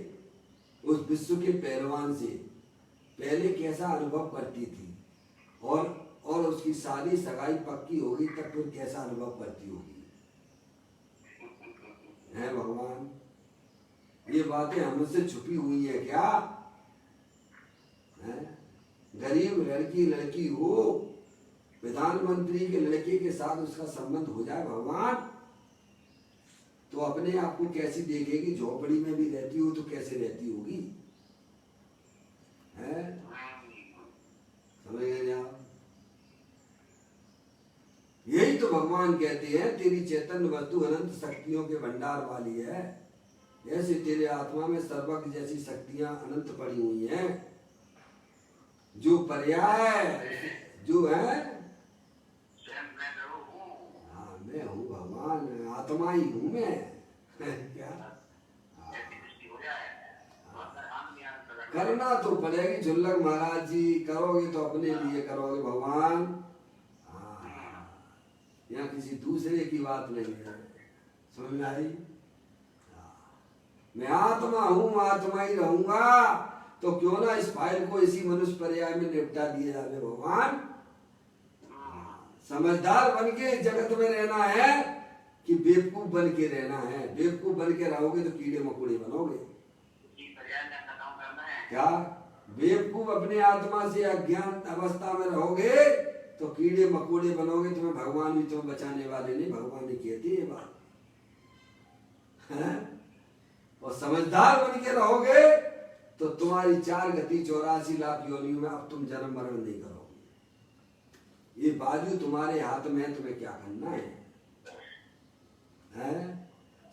उस विश्व के पहलवान से पहले कैसा अनुभव करती थी और उसकी शादी सगाई पक्की होगी तब फिर कैसा अनुभव करती होगी। है भगवान, ये बातें हमसे छुपी हुई है क्या? है? गरीब लड़की हो, प्रधानमंत्री के लड़के के साथ उसका संबंध हो जाए भगवान, तो अपने आप को कैसी देखेगी? झोपड़ी में भी रहती हो तो कैसे रहती होगी? है? समझ गए आप? यही तो भगवान कहते हैं तेरी चैतन्य वस्तु अनंत शक्तियों के भंडार वाली है। ऐसे तेरे आत्मा में सर्वज्ञ जैसी शक्तियां अनंत पड़ी हुई हैं। जो पर्याय जो है, हाँ मैं हूँ भगवान, आत्मा ही हूँ मैं। क्या करना तो पड़ेगी झुल्लक महाराज जी, करोगे तो अपने लिए करोगे भगवान। यहाँ किसी दूसरे की बात नहीं है, समझ में आई? मैं आत्मा हूँ, आत्मा ही रहूंगा, तो क्यों ना इस फाइल को इसी मनुष्य पर्याय में निपटा दिया जाए भगवान। समझदार बन के जगत में रहना है कि बेवकूफ बन के रहना है। बेवकूफ बन के रहोगे तो कीड़े मकोड़े बनोगे। जी, पर्याय में अपना काम करना है। क्या बेवकूफ अपने आत्मा से अज्ञान अवस्था में रहोगे तो कीड़े मकोड़े बनोगे। तुम्हें भगवान भी तुम्हें बचाने वाले नहीं, भगवान ने कहती है ये बात है? और समझदार बन के रहोगे तो तुम्हारी 4 गति 84 लाख योनियों में अब तुम जन्म मरण नहीं करोगे। ये बाजू तुम्हारे हाथ में है, तुम्हें क्या करना है?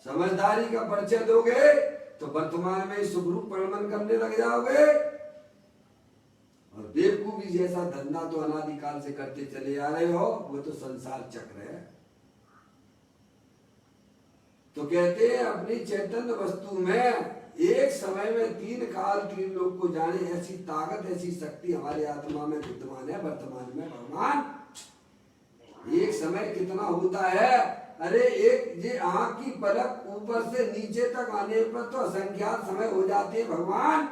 समझदारी का परिचय दोगे तो वर्तमान में सुखरूप परिणमन करने लग जाओगे। और बेवकूफी जैसा धंधा तो अनादिकाल से करते चले आ रहे हो, वो तो संसार चक्र है। तो कहते हैं अपनी चैतन्य वस्तु में एक समय में 3 काल 3 लोग को जाने ऐसी ताकत ऐसी शक्ति हमारे आत्मा में विद्यमान है। वर्तमान में भगवान एक समय कितना होता है? अरे एक ये आंख की पलक ऊपर से नीचे तक आने पर तो असंख्यात समय हो जाते हैं भगवान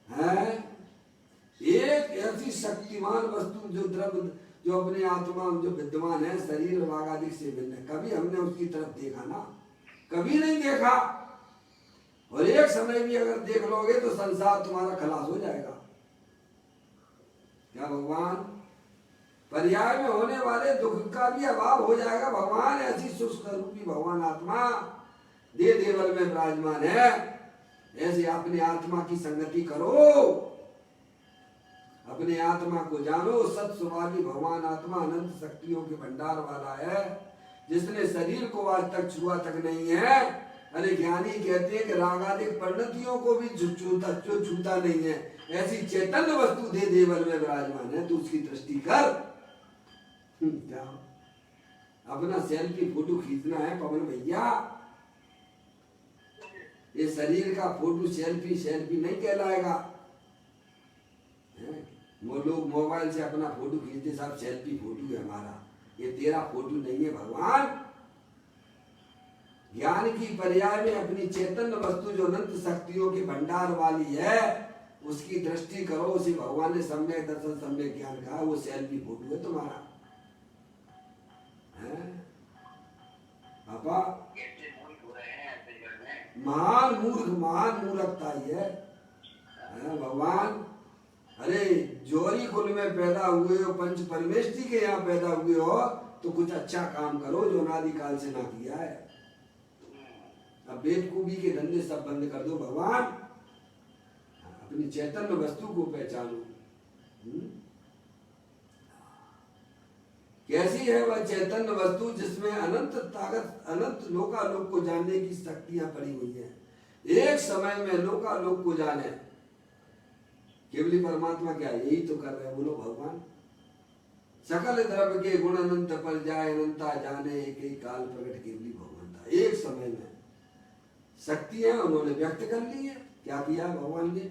है। एक ऐसी शक्तिमान वस्तु जो द्रव्य जो अपने आत्मा में जो विद्यमान है, शरीर और आदि से भिन्न है। कभी हमने उसकी तरफ देखा ना? कभी नहीं देखा। और एक समय भी अगर देख लोगे तो संसार तुम्हारा खलास हो जाएगा। क्या भगवान पर्याय में होने वाले दुख का भी अभाव हो जाएगा। भगवान ऐसी शुष्क रूपी भगवान आत्मा दे देवल में विराजमान है। ऐसे अपने आत्मा की संगति करो, अपने आत्मा को जानो। सत स्वभावी भगवान आत्मा अनंत शक्तियों के भंडार वाला है, जिसने शरीर को आज तक छुआ तक नहीं है। अरे ज्ञानी कहते हैं कि रागादिक परिणतियों को भी छूता नहीं है। ऐसी चैतन्य वस्तु दे देवल में विराजमान है, तो उसकी दृष्टि कर। क्या अपना सेल्फी फोटो खींचना है पवन भैया? ये शरीर का फोटो सेल्फी नहीं कहलाएगा। वो लोग मोबाइल से अपना फोटो खींचते, साहब सेल्फी फोटो है हमारा। ये तेरा फोटो नहीं है भगवान। ज्ञान की पर्याय में अपनी चैतन्य वस्तु जो अनंत शक्तियों के भंडार वाली है उसकी दृष्टि करो। उसी भगवान ने सम्यक दर्शन सम्यक ज्ञान कहा, वो सेल्फी फोटो है तुम्हारा है? पापा महान मूर्खता ही है भगवान। अरे जोरी कुल में पैदा हुए हो, पंच परमेष्टि के यहाँ पैदा हुए हो, तो कुछ अच्छा काम करो जो अनादिकाल से ना किया है। अब बेवकूफी के धंधे सब बंद कर दो भगवान। अपनी चैतन्य वस्तु को पहचानो। कैसी है वह चैतन्य वस्तु जिसमें अनंत ताकत अनंत लोकालोक को जानने की शक्तियां पड़ी हुई है। एक समय में लोकालोक को जाने केवली परमात्मा क्या यही तो कर रहे हैं। बोलो भगवान। सकल द्रव्य के गुण अनंत पर जाए अनंता जाने एक ही काल प्रकट केवली भगवान था। एक समय में शक्तियां उन्होंने व्यक्त कर ली है। क्या किया भगवान ने?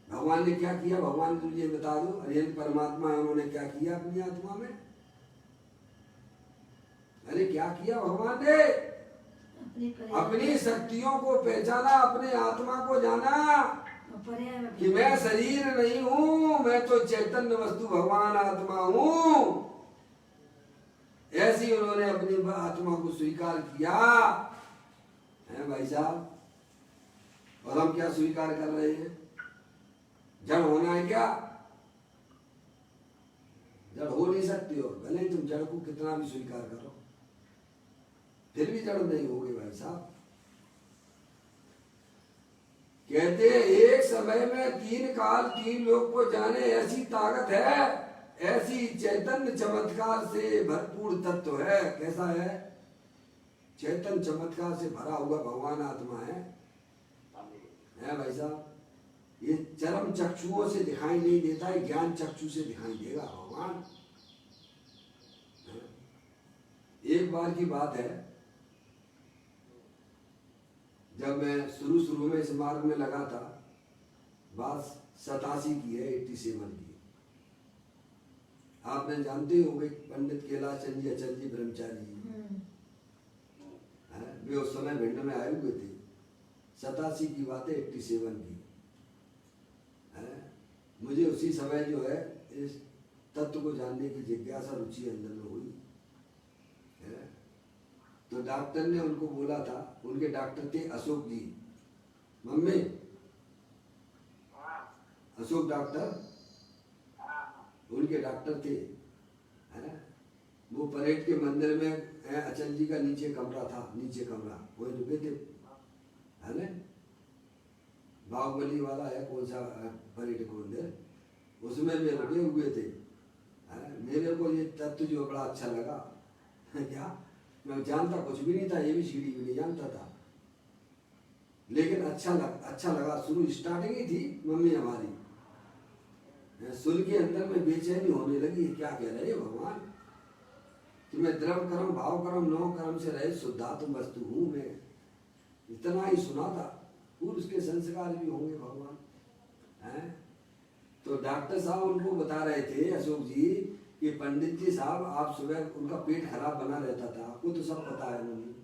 भगवान ने क्या किया? भगवान तुझे बता दो। अरे परमात्मा है, उन्होंने क्या किया अपनी आत्मा में? अरे क्या किया भगवान ने? अपनी शक्तियों को पहचाना, अपने आत्मा को जाना कि मैं शरीर नहीं हूं, मैं तो चैतन्य वस्तु भगवान आत्मा हूं। ऐसी उन्होंने अपनी आत्मा को स्वीकार किया है भाई साहब। और हम क्या स्वीकार कर रहे हैं? जड़ होना है क्या? जड़ हो नहीं सकती हो, भले ही तुम जड़ को कितना भी स्वीकार करो, फिर भी जड़ नहीं होगे भाई साहब। कहते हैं एक समय में 3 काल 3 लोग को जाने ऐसी ताकत है, ऐसी चैतन्य चमत्कार से भरपूर तत्व है। कैसा है? चैतन्य चमत्कार से भरा हुआ भगवान आत्मा है भाई साहब। ये चरम चक्षुओं से दिखाई नहीं देता है, ज्ञान चक्षु से दिखाई देगा भगवान। एक बार की बात है, जब मैं शुरू में इस मार्ग में लगा था, बात 87 की है, 87 की। आपने जानते हो पंडित कैलाश चंद जी अचल जी ब्रह्मचारी जी, वे उस समय भिंड में आए हुए थे। 87 की बात है, 87 की। मुझे उसी समय जो है इस तत्व को जानने की जिज्ञासा रुचि अंदर में हुई। तो डॉक्टर ने उनको बोला था, उनके डॉक्टर थे अशोक जी, मम्मी अशोक डॉक्टर, उनके डॉक्टर थे, है ना। वो परेड के मंदिर में अचल जी का नीचे कमरा था, नीचे कमरा वही रुके थे, है ना। बाहुबली वाला है कौन सा परेड का मंदिर, उसमें वे रुके हुए थे। मेरे को ये तत्व जो बड़ा अच्छा लगा क्या, मैं जानता कुछ भी नहीं था, ये भी सीढ़ी भी नहीं जानता था, लेकिन अच्छा लगा। शुरू स्टार्टिंग ही थी मम्मी हमारी, सुन के अंदर में बेचैनी होने लगी, क्या कह रहे हैं भगवान कि मैं द्रव कर्म भाव कर्म नौ कर्म से रहे शुद्धात्म वस्तु हूँ मैं। इतना ही सुना था, पूर्व उसके संस्कार भी होंगे भगवान, हैं। तो डॉक्टर साहब उनको बता रहे थे अशोक जी कि पंडित जी साहब आप सुबह, उनका पेट खराब बना रहता था, आपको तो सब पता है मम्मी,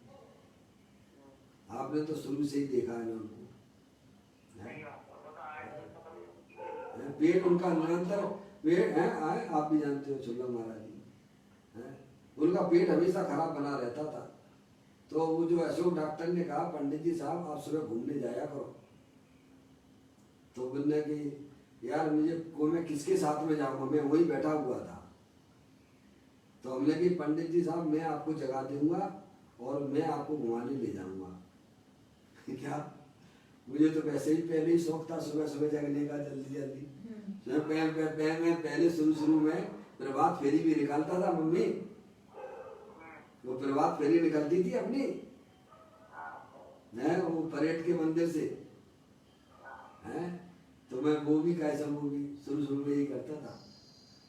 आपने तो शुरू से ही देखा है ना उनको, पेट उनका निरंतर पेट है, आप भी जानते हो चुल्ला महाराज जी, है उनका पेट हमेशा खराब बना रहता था। तो वो जो अशोक डॉक्टर ने कहा पंडित जी साहब आप सुबह घूमने जाया करो। तो बोलने की यार मुझे को मैं किसके साथ में जाऊंगा, मैं वही बैठा हुआ था। तो हमने कि पंडित जी साहब मैं आपको जगा दूंगा और मैं आपको घुमाने ले जाऊंगा क्या, मुझे तो वैसे ही पहले ही शौक था सुबह सुबह जगने का, जल्दी जल्दी पहले शुरू में प्रभात फेरी भी निकालता था मम्मी, वो प्रभात फेरी निकलती थी अपनी, है वो परेड के मंदिर से, है तो मैं वो भी कैसा वो भी शुरू में ही करता था,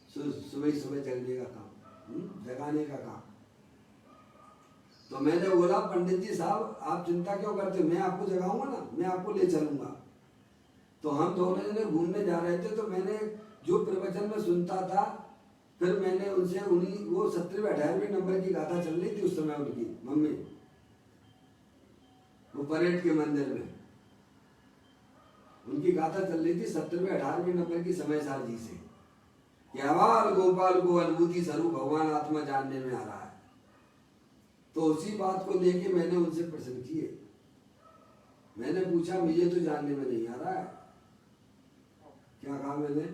सुबह जगने का काम, जगाने का काम। तो मैंने बोला पंडित जी साहब आप चिंता क्यों करते, मैं आपको जगाऊंगा ना, मैं आपको ले चलूंगा। तो हम दोनों जने घूमने जा रहे थे, तो मैंने जो प्रवचन में सुनता था, फिर मैंने उनसे उन्हीं वो 17वें 18वें नंबर की गाथा चल रही थी उस समय उनकी मम्मी, वो परेड के मंदिर में उनकी गाथा चल रही थी 17वें 18वें नंबर की समय साल जी से कि आवाल गोपाल को अनुभूति स्वरूप भगवान आत्मा जानने में आ रहा है। तो उसी बात को लेके मैंने उनसे प्रश्न किए, मैंने पूछा मुझे तो जानने में नहीं आ रहा है, क्या कहा मैंने,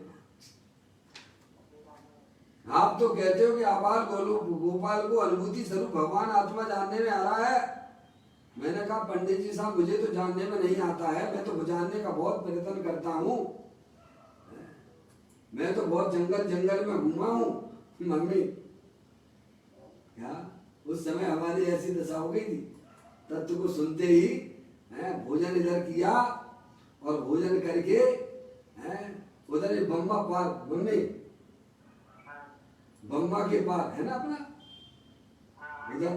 आप तो कहते हो कि आबाल गोपाल को अनुभूति स्वरूप भगवान आत्मा जानने में आ रहा है। मैंने कहा पंडित जी साहब मुझे तो जानने में नहीं आता है, मैं तो जानने का बहुत प्रयत्न करता हूँ, मैं तो बहुत जंगल में घूमा हूँ मम्मी। क्या उस समय हमारी ऐसी दशा हो गई थी, तत्व को सुनते ही भोजन इधर किया और भोजन करके उधर बम्बा पार, मम्मी बम्बा के पार है ना अपना उधर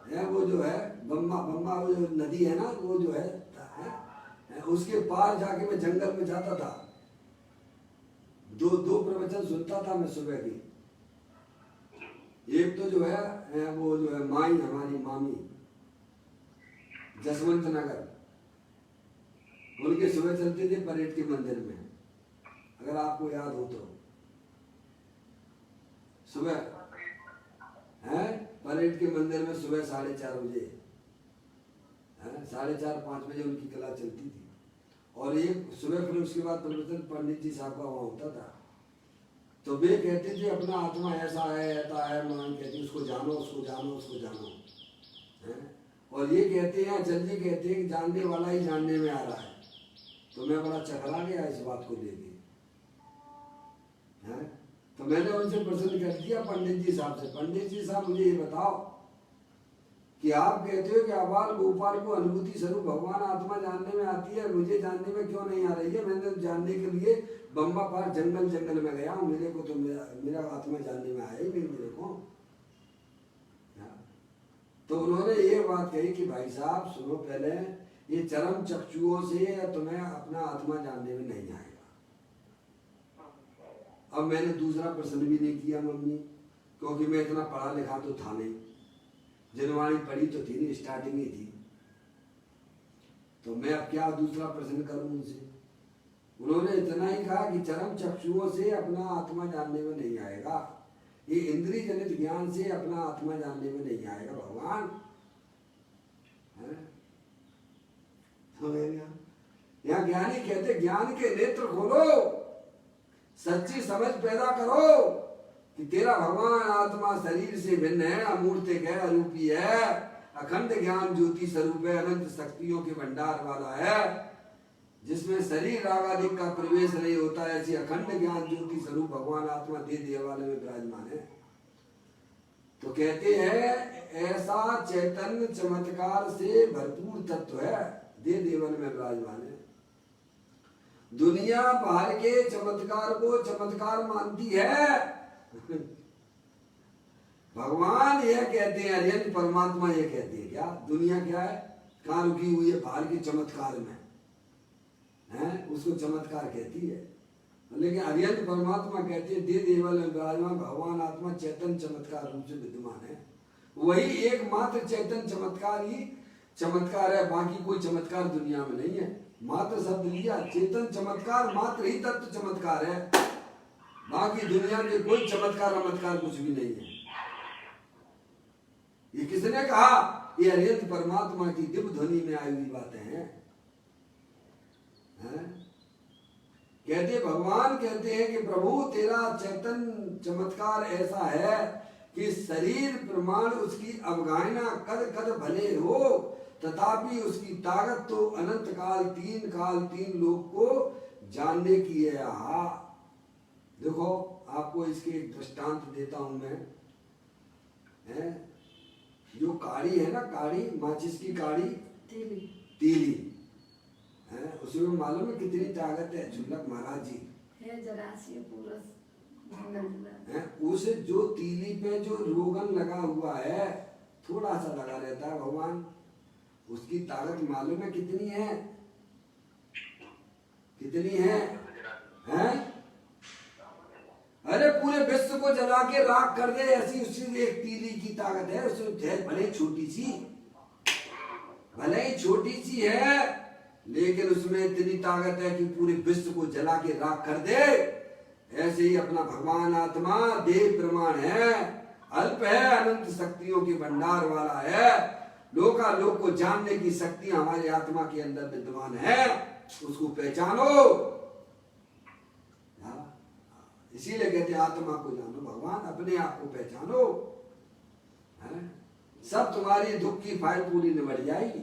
है, वो जो है बम्बा वो जो नदी है ना, वो जो है उसके पार जाके मैं जंगल में जाता था, दो प्रवचन सुनता था मैं सुबह की। एक तो जो है वो जो है माई हमारी मामी जसवंत नगर, उनके सुबह चलते थे परेड के मंदिर में, अगर आपको याद हो तो, सुबह है परेड के मंदिर में सुबह 4:30 बजे, 4:30-5 बजे उनकी कला चलती थी। और एक सुबह फिर उसके बाद प्रवचन पंडित जी साहब का वहाँ होता था। तो वे कहते थे अपना आत्मा ऐसा है ऐसा है, मान कहते उसको जानो उसको जानो उसको जानो, है? और ये कहते हैं जल्दी कहते हैं कि जानने वाला ही जानने में आ रहा है। तो मैं बड़ा चकरा गया इस बात को लेके, है? तो मैंने उनसे प्रश्न कर दिया पंडित जी साहब से, पंडित जी साहब मुझे ये बताओ कि आप कहते हो कि आबाल गोपाल को अनुभूति स्वरूप भगवान आत्मा जानने में आती है, मुझे जानने में क्यों नहीं आ रही है? मैंने जानने के लिए बम्बा पार जंगल में गया हूँ, मेरे को तो मेरा आत्मा जानने में आया ही नहीं मेरे को। तो उन्होंने ये बात कही कि भाई साहब सुनो, पहले ये चरम चक्षुओं से तुम्हें अपना आत्मा जानने में नहीं आएगा। अब मैंने दूसरा प्रश्न भी नहीं किया मम्मी, क्योंकि मैं इतना पढ़ा लिखा तो था नहीं, जनवाणी पढ़ी तो थी नहीं, स्टार्टिंग ही थी, तो मैं अब क्या दूसरा प्रश्न करूं उनसे। उन्होंने इतना ही कहा कि चरम चक्षुओं से अपना आत्मा जानने में नहीं आएगा, ये इंद्रिय जनित ज्ञान से अपना आत्मा जानने में नहीं आएगा भगवान। यहाँ ज्ञानी कहते ज्ञान के नेत्र खोलो, सच्ची समझ पैदा करो कि तेरा भगवान आत्मा शरीर से भिन्न है, अमूर्तिक है, अरूपी है, अखंड ज्ञान ज्योति स्वरूप है, अनंत शक्तियों के भंडार वाला है, जिसमें शरीर राग आदि का प्रवेश नहीं होता। ऐसी अखंड ज्ञान ज्योति स्वरूप भगवान आत्मा दे देवालय में विराजमान है। तो कहते हैं ऐसा चैतन्य चमत्कार से भरपूर तत्व है, दे देवन में विराजमान है। दुनिया बाहर के चमत्कार को चमत्कार मानती है, भगवान यह कहते हैं, अरिहंत परमात्मा यह कहते हैं। क्या दुनिया क्या है, कहाँ रुकी हुई है, बाहर के चमत्कार में है, उसको चमत्कार कहती है। लेकिन अरिहंत परमात्मा कहते हैं दे देवल में विराजमान भगवान आत्मा चैतन्य चमत्कार रूप से विद्यमान है। वही एकमात्र चैतन्य चमत्कार ही चमत्कार है, बाकी कोई चमत्कार दुनिया में नहीं है। मात्र शब्द लिया, चेतन चमत्कार मात्र ही तत्व चमत्कार है, बाकी दुनिया के कोई चमत्कार कुछ भी नहीं है। ये किसने कहा? ये अरिहंत परमात्मा की दिव्य ध्वनि में आई हुई बातें हैं। कहते भगवान कहते हैं कि प्रभु तेरा चैतन्य चमत्कार ऐसा है कि शरीर प्रमाण उसकी अवगाहना कद कद भले हो, तथापि उसकी ताकत तो अनंत काल तीन लोक को जानने की है। देखो आपको इसके एक दृष्टांत देता हूं मैं। जो काड़ी है ना, काड़ी माचिस की काड़ी, तीली है, उसमें मालूम है कितनी ताकत है? झुल्लक महाराज जी है, जरासी पूरा है। उस जो तीली पे जो रोगन लगा हुआ है, थोड़ा सा लगा रहता है भगवान, उसकी ताकत मालूम है कितनी है? कितनी है? अरे पूरे विश्व को जला के राख कर दे, ऐसी उसकी एक तीली की ताकत है। उसमें भले छोटी ही छोटी सी है, लेकिन उसमें इतनी ताकत है कि पूरे विश्व को जला के राख कर दे। ऐसे ही अपना भगवान आत्मा देव प्रमाण है, अल्प है, अनंत शक्तियों के भंडार वाला है। लोकालोक को जानने की शक्ति हमारी आत्मा के अंदर विद्यमान है, उसको पहचानो। इसीलिए कहते आत्मा को जानो, भगवान अपने आप को पहचानो, सब तुम्हारी दुख की फाइल पूरी निबट जाएगी।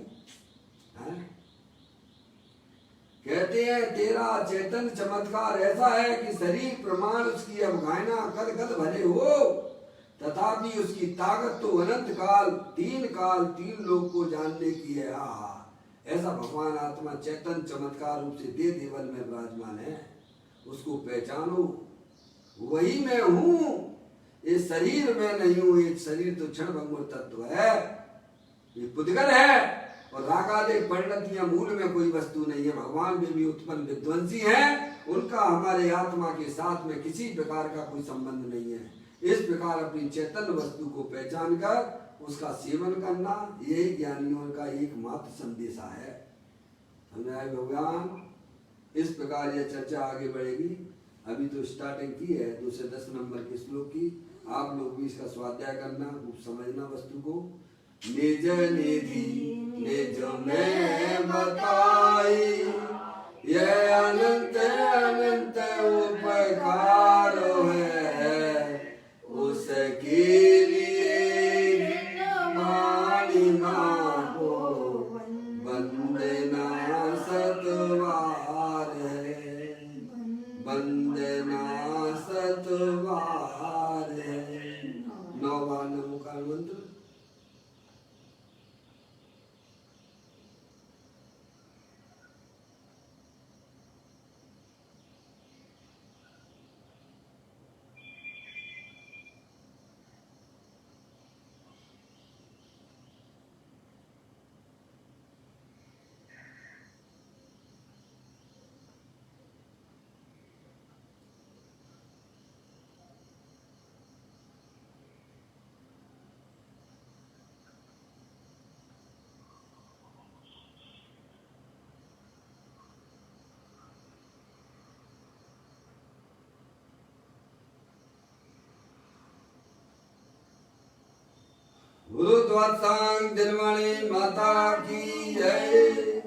कहते हैं तेरा चैतन्य चमत्कार ऐसा है कि शरीर प्रमाण उसकी अवगाहना कद कद भले हो, तथापि उसकी ताकत तो अनंत काल तीन लोक को जानने की है। ऐसा भगवान आत्मा चैतन्य चमत्कार रूप से दे देवल में विराजमान है, उसको पहचानो। वही मैं हूं, इस शरीर में नहीं हूं। ये शरीर तो क्षण भंगुर तत्व है, ये पुद्गल है, और रागादेव परिणतियां मूल में कोई वस्तु नहीं है। भगवान में भी उत्पन्न विध्वंसी हैं, उनका हमारे आत्मा के साथ में किसी प्रकार का कोई संबंध नहीं है। इस प्रकार अपनी चैतन्य वस्तु को पहचान कर उसका सेवन करना, यही ज्ञानियों का एकमात्र संदेशा है। हमें भगवान इस प्रकार यह चर्चा आगे बढ़ेगी। अभी तो स्टार्टिंग की है 2 से 10 नंबर के श्लोक की। आप लोग भी इसका स्वाध्याय करना, समझना वस्तु को। निज निधि निज में बताई, यह अनंत अनंत उपकार है, उसके लिए मानिना हो वंदना सतवार है, वंदना सतवार है। 9 बार नमोकार मंत्र। गुरुद्वात्सांग दिलवाणी माता की जय।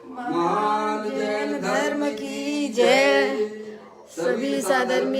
महान जैन धर्म की जय। सभी साधर्मी